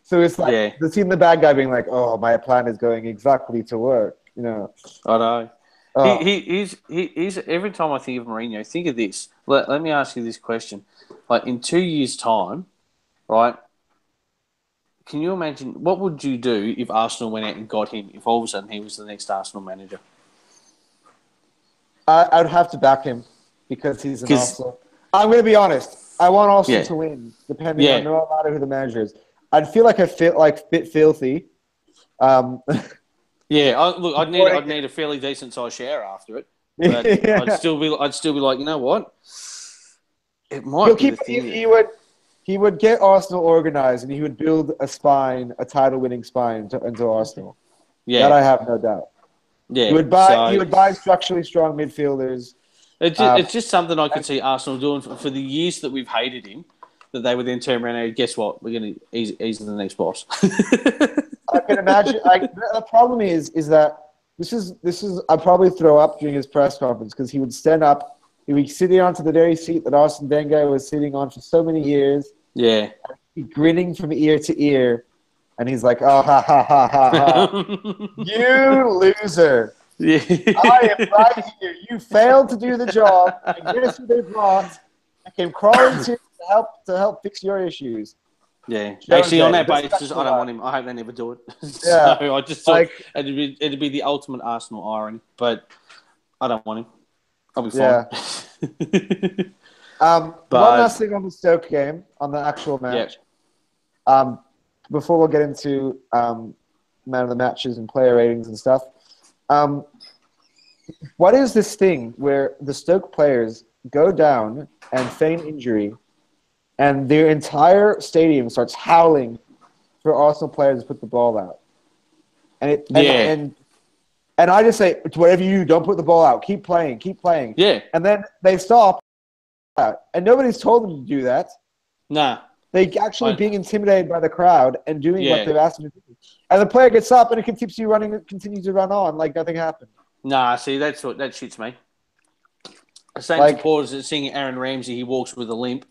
So it's like seeing the bad guy being like, oh, my plan is going exactly to work. I know. Oh. He's every time I think of Mourinho, think of this. Let me ask you this question: like in 2 years' time, right? Can you imagine what would you do if Arsenal went out and got him? If all of a sudden he was the next Arsenal manager, I would have to back him because he's an Arsenal. I'm going to be honest. I want Arsenal to win, depending on no matter who the manager is. I'd feel like a bit filthy. I'd need a fairly decent sized shower after it, but I'd still be like, you know what? It might be the thing. He would get Arsenal organized, and he would build a title-winning spine into Arsenal. Yeah, that I have no doubt. Yeah, he would buy structurally strong midfielders. It's just something I could see Arsenal doing for the years that we've hated him. That they would then turn around and guess what? He's the next boss. I can imagine. The problem is that this is. I'd probably throw up during his press conference because he would stand up. He would be sitting onto the very seat that Arsene Wenger was sitting on for so many years. Yeah, grinning from ear to ear, and he's like, "Oh, ha ha ha ha ha! You loser! Yeah. I am right here. You failed to do the job. And here's who they brought. I came crawling to help fix your issues." Yeah, actually, on that basis, I don't want him. I hope they never do it. So I just thought it'd be the ultimate Arsenal irony, but I don't want him. I'll be fine. One last thing on the Stoke game, on the actual match. Before we'll get into man of the matches and player ratings and stuff. What is this thing where the Stoke players go down and feign injury, and their entire stadium starts howling for Arsenal players to put the ball out? And I just say, whatever you do, don't put the ball out. Keep playing. Yeah. And then they stop. And nobody's told them to do that. Nah. They actually being intimidated by the crowd and doing what they've asked them to do. And the player gets up and it continues to run on like nothing happened. Nah, see, that shits me. The same supporters that sing Aaron Ramsey, he walks with a limp.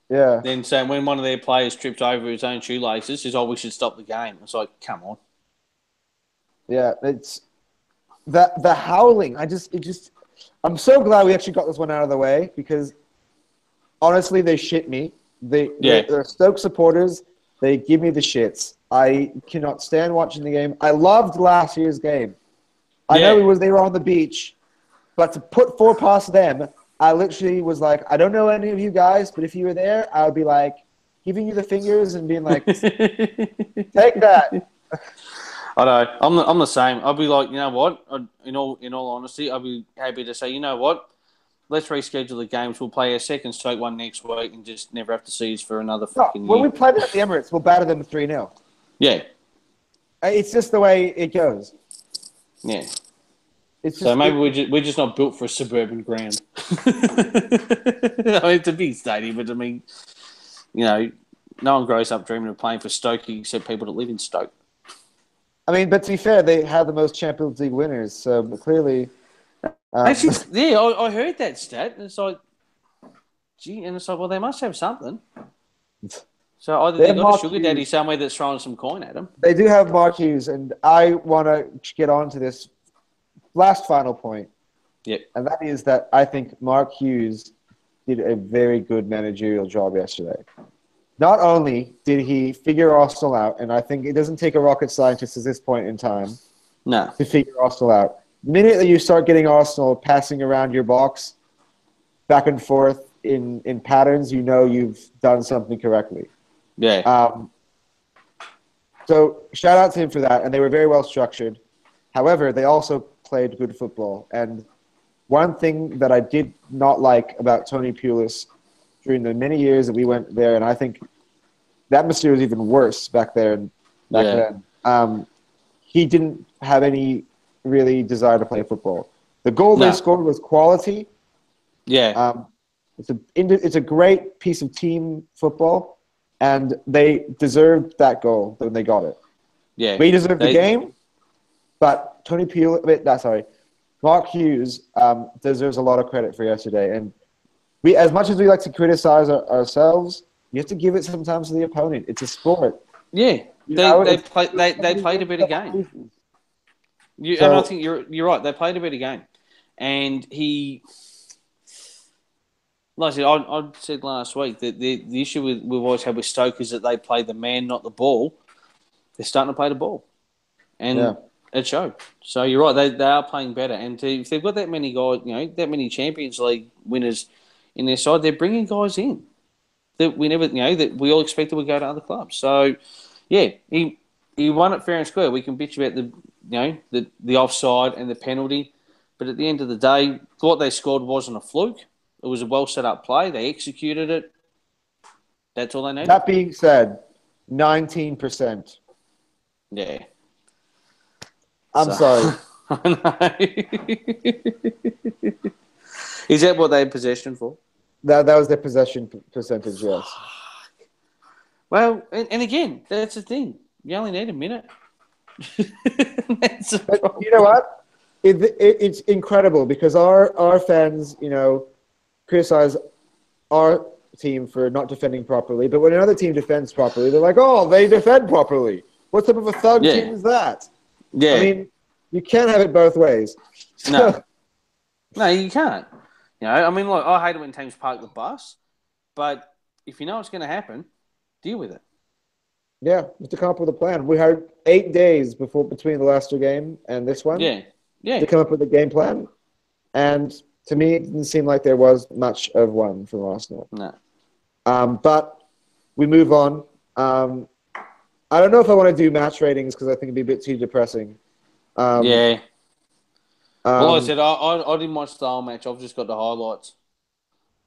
Yeah. Then saying when one of their players tripped over his own shoelaces, says, we should stop the game. It's like, come on. Yeah, it's... The howling, I'm so glad we actually got this one out of the way because honestly, they shit me. Yeah. The Stoke supporters, they give me the shits. I cannot stand watching the game. I loved last year's game. I know they were on the beach, but to put four past them, I literally was like, I don't know any of you guys, but if you were there, I would be like giving you the fingers and being like, take that. I know. I'm the same. I'll be like, you know what? In all honesty, I'll be happy to say, you know what? Let's reschedule the games. We'll play a second Stoke one next week and just never have to see us for another No, fucking when year. we played at the Emirates, we'll batter them 3-0. Yeah. It's just the way it goes. Yeah. It's So just, maybe we're just not built for a suburban ground. I mean, it's a big stadium, but I mean, no one grows up dreaming of playing for Stoke except people that live in Stoke. I mean, but to be fair, they have the most Champions League winners, so clearly. Actually, yeah, I heard that stat, and it's like, gee, and it's like, well, they must have something. So either they got a sugar daddy somewhere that's throwing some coin at them. They do have Mark Hughes, and I want to get on to this last final point. Yep. And that is that I think Mark Hughes did a very good managerial job yesterday. Not only did he figure Arsenal out, and I think it doesn't take a rocket scientist at this point in time to figure Arsenal out. The minute that you start getting Arsenal passing around your box back and forth in patterns, you know you've done something correctly. Yeah. So shout out to him for that, and they were very well structured. However, they also played good football. And one thing that I did not like about Tony Pulis during the many years that we went there, and I think the atmosphere was even worse back then. He didn't have any really desire to play football. The goal they scored was quality. Yeah. It's a great piece of team football, and they deserved that goal when they got it. Yeah. We deserved the game, but Mark Hughes deserves a lot of credit for yesterday. And we, as much as we like to criticize ourselves, you have to give it sometimes to the opponent. It's a sport. Yeah. They played a better game. And I think you're right. They played a better game, and he. Like I said, I said last week that the issue we've always had with Stoke is that they play the man, not the ball. They're starting to play the ball, and it showed. So you're right; they are playing better, and if they've got that many guys, that many Champions League winners in their side, they're bringing guys in that we never, that we all expected would go to other clubs. So yeah, he won it fair and square. We can bitch about the offside and the penalty, but at the end of the day, what they scored wasn't a fluke. It was a well set up play. They executed it. That's all they needed. That being said, 19%. Yeah. I'm sorry. I know. Is that what they had possession for? That was their possession percentage, yes. Well, and again, that's the thing. You only need a minute. But you know what? It's incredible because our fans, criticize our team for not defending properly, but when another team defends properly, they're like, oh, they defend properly. What type of a thug team is that? Yeah. I mean, you can't have it both ways. No, you can't. I mean, look, I hate it when teams park the bus, but if you know what's going to happen, deal with it. Yeah, you have to come up with a plan. We had 8 days between the Leicester game and this one. Yeah. To come up with a game plan, and to me, it didn't seem like there was much of one from Arsenal. No. But we move on. I don't know if I want to do match ratings because I think it'd be a bit too depressing. Well, like I said, I didn't watch the whole match. I've just got the highlights.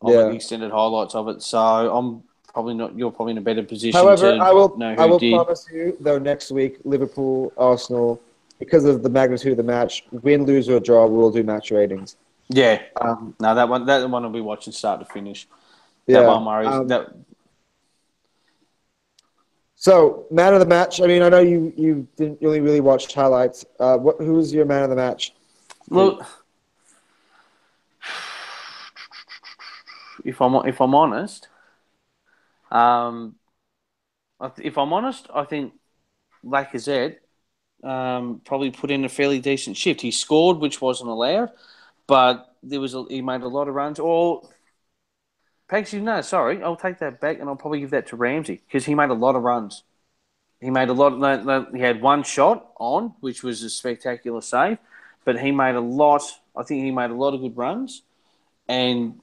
The extended highlights of it. So I'm probably not. You're probably in a better position. However, to I will did. promise you, though, next week, Liverpool, Arsenal, because of the magnitude of the match, win, lose, or draw, we'll do match ratings. Yeah. No, that one will be watching start to finish. Yeah. That one worries. So, man of the match. I mean, I know you didn't really watch highlights. Who was your man of the match? Look, if I'm honest, I think Lacazette probably put in a fairly decent shift. He scored, which wasn't allowed, but he made a lot of runs. Or Actually, no, sorry. I'll take that back, and I'll probably give that to Ramsey because he made a lot of runs. He made a lot. He had one shot on, which was a spectacular save, but he made a lot. I think he made a lot of good runs, and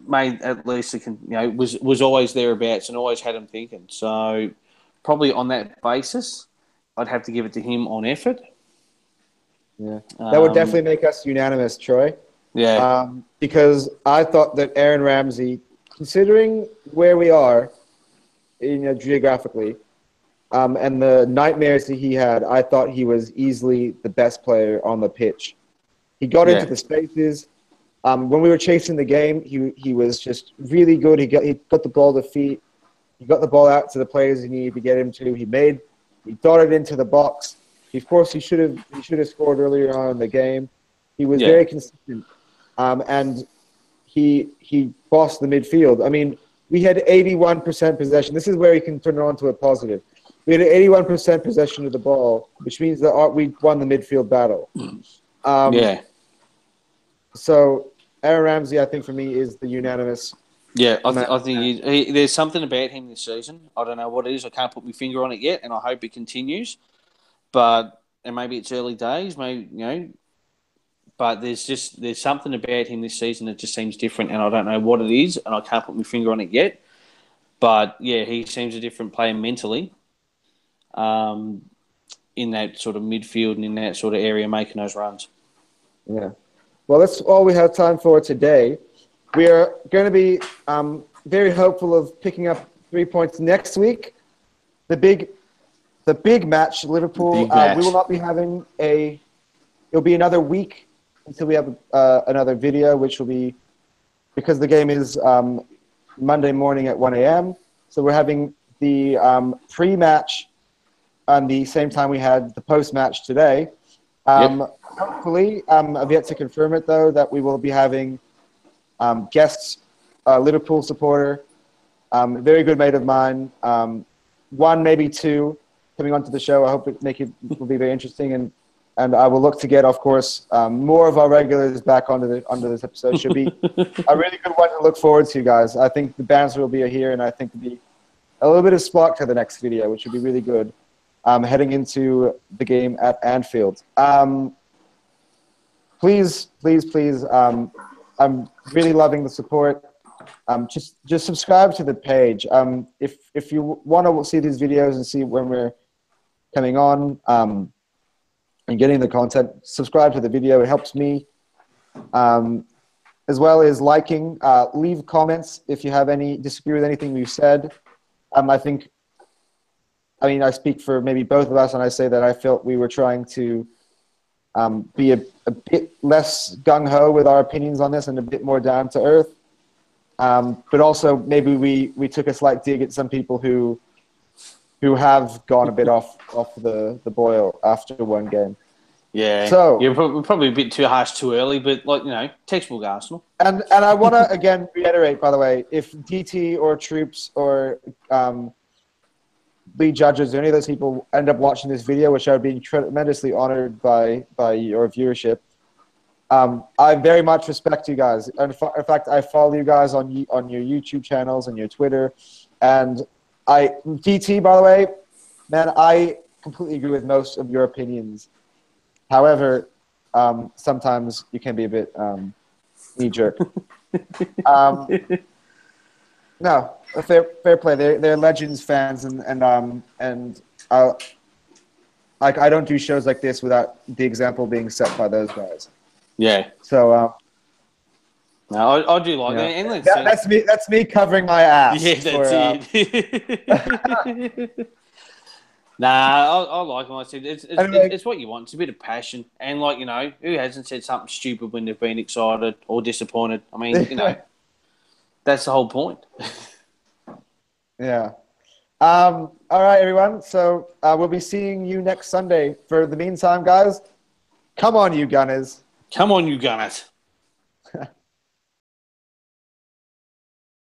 made at least was always thereabouts and always had him thinking. So probably on that basis, I'd have to give it to him on effort. Yeah, that would definitely make us unanimous, Troy. Yeah, because I thought that Aaron Ramsey, considering where we are, geographically, and the nightmares that he had, I thought he was easily the best player on the pitch. He got into the spaces. When we were chasing the game, he was just really good. He got the ball to feet. He got the ball out to the players he needed to get him to. He darted into the box. Of course, he should have scored earlier on in the game. He was very consistent, and he bossed the midfield. I mean, we had 81% possession. This is where he can turn it on to a positive. We had 81% possession of the ball, which means that we won the midfield battle. So Aaron Ramsey, I think for me, is the unanimous. Yeah, I think there's something about him this season. I don't know what it is. I can't put my finger on it yet, and I hope it continues. And maybe it's early days, but there's something about him this season that just seems different, and I don't know what it is, and I can't put my finger on it yet. But yeah, he seems a different player mentally, in that sort of midfield and in that sort of area, making those runs. Yeah. Well, that's all we have time for today. We are going to be very hopeful of picking up 3 points next week. The big match, Liverpool. Big match. We will not be having it'll be another week until we have another video, which will be, because the game is Monday morning at 1 a.m. So we're having the pre-match on the same time we had the post-match today. Hopefully, I've yet to confirm it, though, that we will be having guests, Liverpool supporter, a very good mate of mine, one, maybe two, coming onto the show. I hope it will be very interesting, and I will look to get, of course, more of our regulars back onto this episode. Should be a really good one to look forward to, guys. I think the bands will be here, and I think there'll be a little bit of spark to the next video, which will be really good, heading into the game at Anfield. Please, I'm really loving the support. Just subscribe to the page. If you want to see these videos and see when we're coming on and getting the content, subscribe to the video. It helps me, as well as liking. Leave comments if you have disagree with anything we've said. I speak for maybe both of us, and I say that I felt we were trying to be a bit less gung-ho with our opinions on this and a bit more down to earth. But also maybe we took a slight dig at some people who have gone a bit off the boil after one game. Yeah, so you're probably a bit too harsh too early, but textbook Arsenal. And I want to again reiterate, by the way, if DT or Troops or lead judges or any of those people end up watching this video, which I would be tremendously honored by your viewership, I very much respect you guys. In fact, I follow you guys on your YouTube channels and your Twitter. And DT, by the way, man, I completely agree with most of your opinions. However, sometimes you can be a bit knee-jerk. No, fair play. They're Legends fans, and I don't do shows like this without the example being set by those guys. Yeah. So no, I do like that. That's me covering my ass. Yeah, that's it. Nah, I like them. I said it's what you want. It's a bit of passion, and who hasn't said something stupid when they've been excited or disappointed? I mean, that's the whole point. Yeah. All right, everyone. So we'll be seeing you next Sunday. For the meantime, guys, come on, you Gunners. Come on, you Gunners.